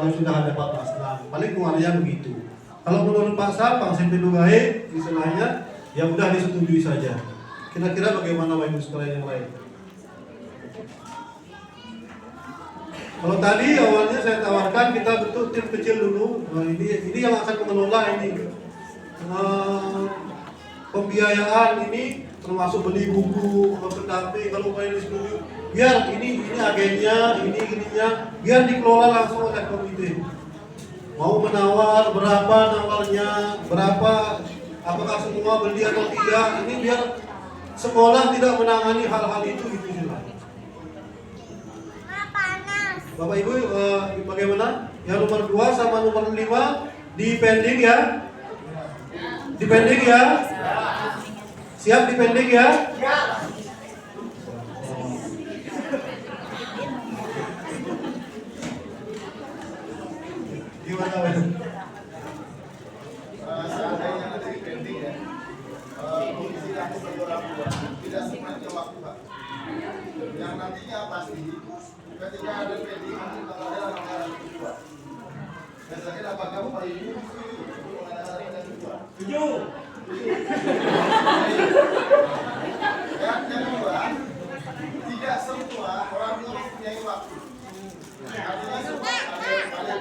sudah ada Pak Masna, paling keluarnya begitu. Kalau menurut Pak Saf, Pak Sempedugahe, istilahnya ya udah disetujui saja. Kira-kira bagaimana Bapak Ibu sekalian yang lain? Kalau tadi awalnya saya tawarkan kita bentuk tim kecil dulu. Nah, ini yang akan mengelola ini pembiayaan ini, termasuk beli buku, pendamping kalau mau disetujui. Biar ini agennya, ininya, biar dikelola langsung oleh komite. Mau menawar berapa nawarnya, berapa, apakah semua beli atau tidak? Ini biar sekolah tidak menangani hal-hal itu gitu juga. Bapak Ibu bagaimana? Yang nomor 2 sama nomor 5 dipending ya? Dipending ya? Siap dipending ya? Gimana Mas? Tidak semuanya waktu Pak. Yang nantinya pasti ketika ada pending nanti bakal ada anggaran kedua. Biasanya apa kamu Pak Ibu untuk mengadakan yang kedua? Setuju. Yang kedua, tidak semua orang tua mempunyai waktu. Artinya semua ada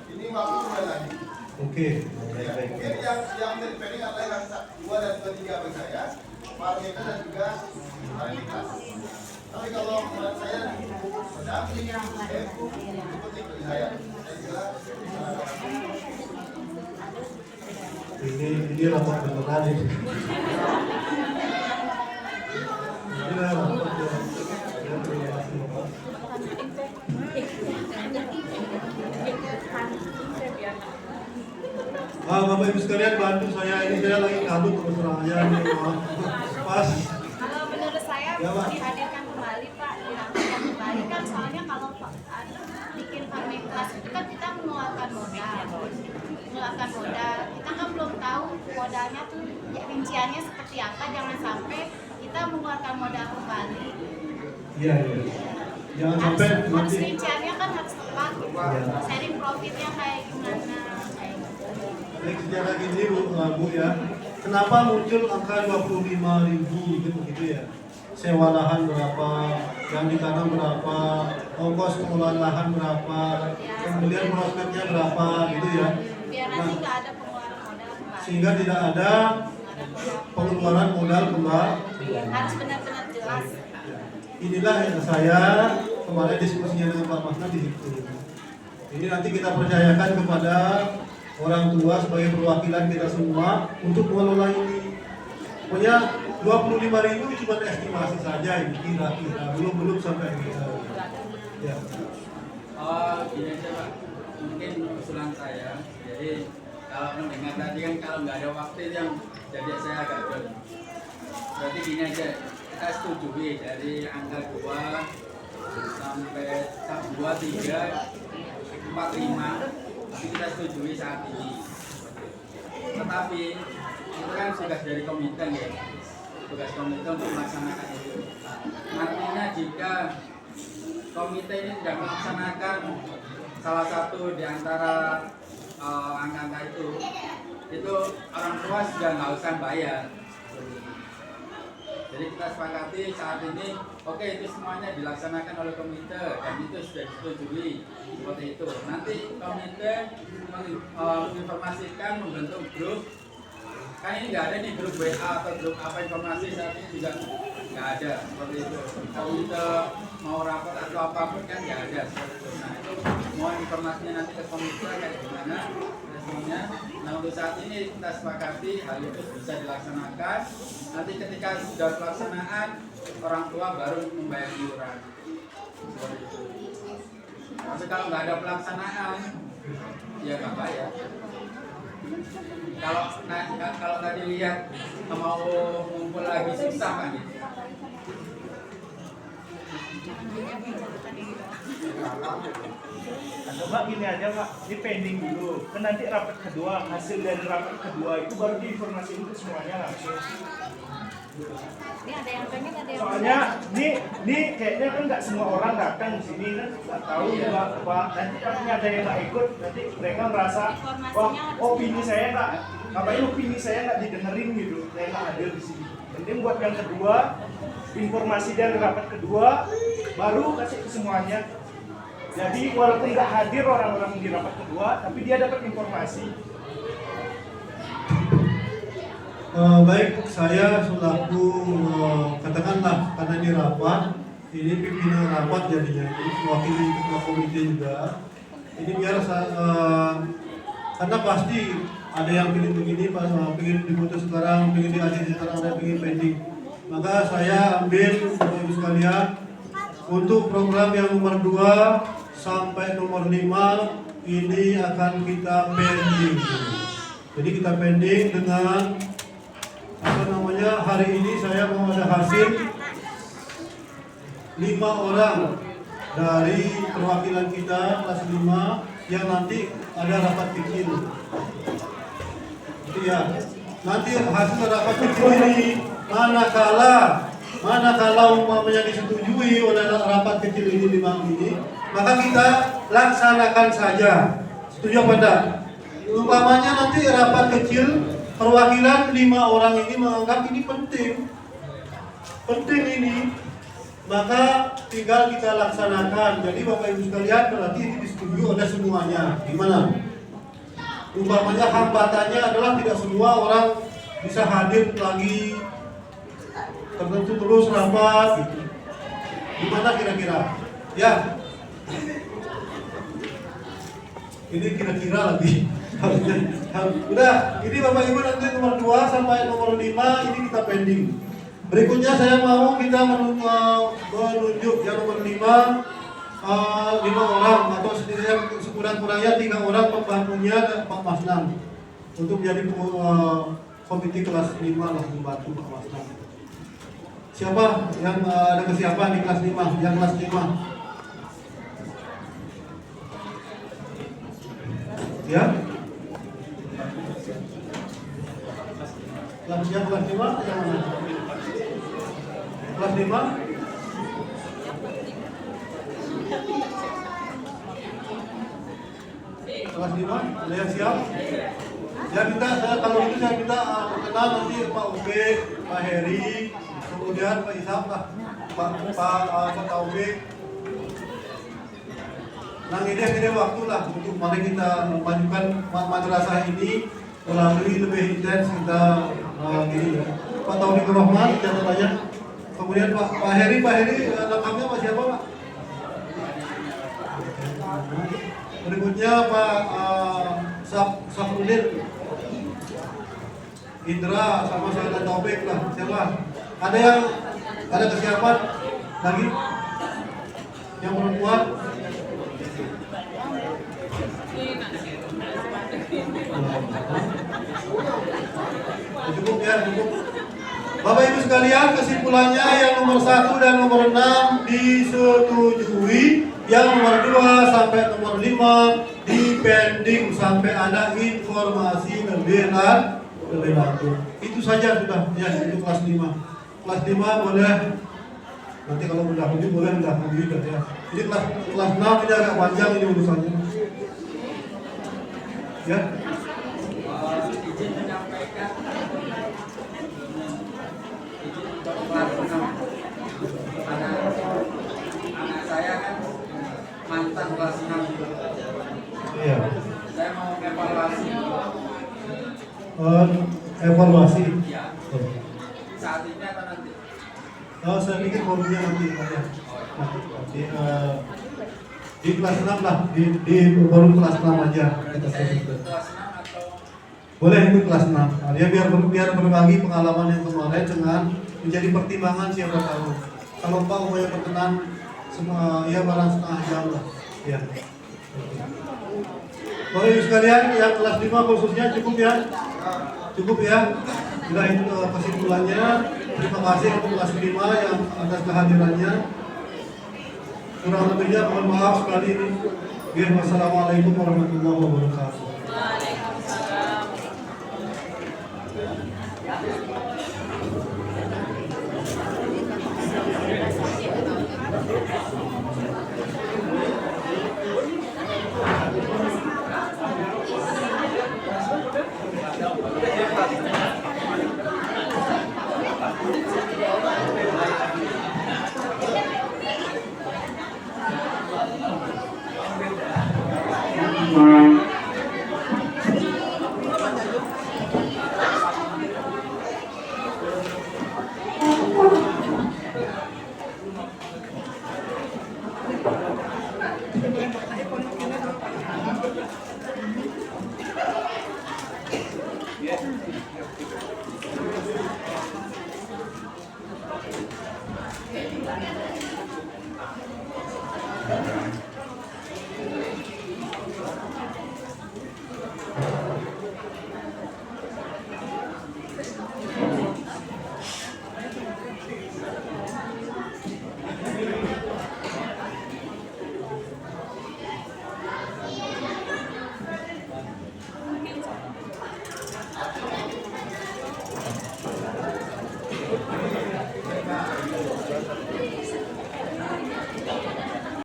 ini waktu kembali lagi. Oke. Mungkin yang pending adalah yang 2 dan 3 bagi saya, Parmita dan juga Parmita. Tapi kalau menurut saya pendamping itu penting bagi saya. Saya kira ini rapat beneran ini. Ini rapat Bapak Ibu sekalian bantu saya, ini saya lagi kabut terus terang aja ini pas. Kalau menurut saya Ya, Pak. dihadirkan kembali Pak, dirampungkan kembali kan soalnya kalau bikin farming class itu kan kita mengeluarkan modal, kita kan belum tahu modalnya tuh rinciannya seperti apa, jangan sampai kita mengeluarkan modal kembali. Iya. Jangan sampai Harus nanti. rinciannya kan harus tepat gitu. Sharing profitnya kayak gimana kayak gitu. Baik, sejarah gini Bu ya. Kenapa muncul angka 25.000 gitu ya? Sewa lahan berapa, yang ditanam berapa, ongkos pengelolaan lahan berapa, kemudian prospeknya berapa gitu ya. Biar nanti nggak ada pengeluaran modal kembali. Sehingga tidak ada pengeluaran modal kembali. Harus benar-benar jelas. Inilah yang saya kemarin diskusinya dengan Pak Masna di situ. Ini nanti kita percayakan kepada orang tua sebagai perwakilan kita semua untuk mengelola ini. Pokoknya 25.000 cuma estimasi saja ini kira-kira, belum sampai gitu. Ya. Gini aja Pak, mungkin usulan saya. Jadi kalau mendengar tadi kan kalau nggak ada waktu itu yang jadi saya agak down. Berarti gini aja, kita setujui dari angka 2 sampai 2, 3, 4, 5 tapi kita setujui saat ini. Tetapi itu kan tugas dari komite ya, tugas komite untuk melaksanakan itu. Artinya jika komite ini tidak melaksanakan salah satu di antara angka-angka itu orang tua sudah nggak usah bayar. Jadi kita sepakati saat ini, oke, itu semuanya dilaksanakan oleh komite dan itu sudah disetujui seperti itu. Nanti komite menginformasikan, membentuk grup. Kan ini nggak ada nih grup WA atau grup apa informasi saat ini juga nggak ada seperti itu. Komite mau rapat atau apapun kan nggak ada seperti itu. Nah itu mau informasinya nanti ke komite kayak gimana resminya. Nah untuk saat ini kita sepakati hal itu bisa dilaksanakan. Nanti ketika sudah pelaksanaan, orang tua baru membayar iuran seperti itu. Tapi kalau nggak ada pelaksanaan, ya nggak bayar. Kalau tadi lihat mau ngumpul lagi susah kan gitu. Coba gini aja Pak, ini pending dulu. Kan nanti rapat kedua, hasil dari rapat kedua itu baru diinformasikan ke semuanya langsung. Ini ada yang pengen, ada yang Soalnya ini kayaknya kan nggak semua orang datang di sini kan nggak tahu juga Pak. Nanti kalau ada yang nggak ikut, nanti mereka merasa wah opini saya nggak, ngapain opini saya nggak didengerin gitu, saya nggak hadir di sini. Penting buat yang kedua, informasi dari rapat kedua baru kasih ke semuanya. Jadi walaupun nggak hadir orang-orang di rapat kedua, tapi dia dapat informasi. Baik, saya selaku katakanlah karena ini rapat, ini pimpinan rapat jadinya, ini mewakili ketua komite juga. Ini biar karena pasti ada yang pilih begini, pengen diputus sekarang, pengen diakhiri sekarang, ada pengen pending. Maka saya ambil Bapak Ibu sekalian untuk program yang nomor 2 sampai nomor 5 ini akan kita pending. Jadi kita pending dengan hari ini saya mau ada hasil 5 orang dari perwakilan kita kelas 5 yang nanti ada rapat kecil. Itu ya. Nanti hasil rapat kecil ini manakala umpamanya disetujui oleh rapat kecil ini 5 ini, maka kita laksanakan saja. Setuju apa enggak? Umpamanya nanti rapat kecil perwakilan 5 orang ini menganggap ini penting ini, maka tinggal kita laksanakan. Jadi Bapak Ibu sekalian berarti ini disetujui oleh semuanya. Gimana? Umpamanya hambatannya adalah tidak semua orang bisa hadir lagi tertentu terus rapat gitu. Gimana kira-kira? Ya. Ini kira-kira lagi. Udah, ini Bapak Ibu nanti nomor 2 sampai nomor 5 ini kita pending. Berikutnya saya mau kita menunjuk yang nomor 5 orang atau setidaknya sekurang-kurangnya 3 orang pembantunya Pak Masnan untuk menjadi komite kelas 5 lah, membantu Pak Masnan. Siapa yang ada kesiapan di kelas 5? Yang kelas 5? Ya? Yang kelas 5 yang mana? Kelas 5? Kelas 5, ada yang siap? Ya kalau itu saya minta perkenalan nanti Pak Ube, Pak Heri, kemudian Pak Isam lah, Pak Taufik. Nah ini waktu lah untuk mari kita memajukan madrasah ini melalui lebih intens kita gini ya. Pak Taufik Rahman catatannya. Kemudian Pak Heri lengkapnya Pak siapa Pak? Berikutnya Pak Safrudin, Indra sama saya Taufik lah. Siapa? Ada kesiapan lagi? Yang perempuan? Cukup ya, cukup. Bapak Ibu sekalian, kesimpulannya yang nomor 1 dan nomor 6 disetujui, yang nomor 2 sampai nomor 5 dipending sampai ada informasi lebih lanjut. Itu saja sudah ya, itu kelas 5. Kelas 5 boleh nanti kalau udah pergi boleh udah pergi ya. Jadi kelas 6 ini agak panjang ini urusannya. Ya. Izin menyampaikan kelas 6 anak saya kan mantan kelas 6. Iya. Saya mau evaluasi. Evaluasi. Iya. Saat ini atau nanti? Saya pikir formnya nanti ya. Di kelas 6 lah, di baru kelas 6 aja kita sebutkan. Kelas 6 atau Boleh ikut kelas 6. Ya biar berbagi pengalaman yang kemarin dengan menjadi pertimbangan siapa tahu. Kalau Pak umumnya perkenan semua ya barang setengah jam lah. Ya. Bapak Ibu sekalian yang kelas 5 khususnya cukup ya. Cukup ya. Sudah itu kesimpulannya. Terima kasih untuk kelas 5 yang atas kehadirannya. Kurang lebihnya mohon maaf sekali ini. Wassalamualaikum warahmatullahi wabarakatuh.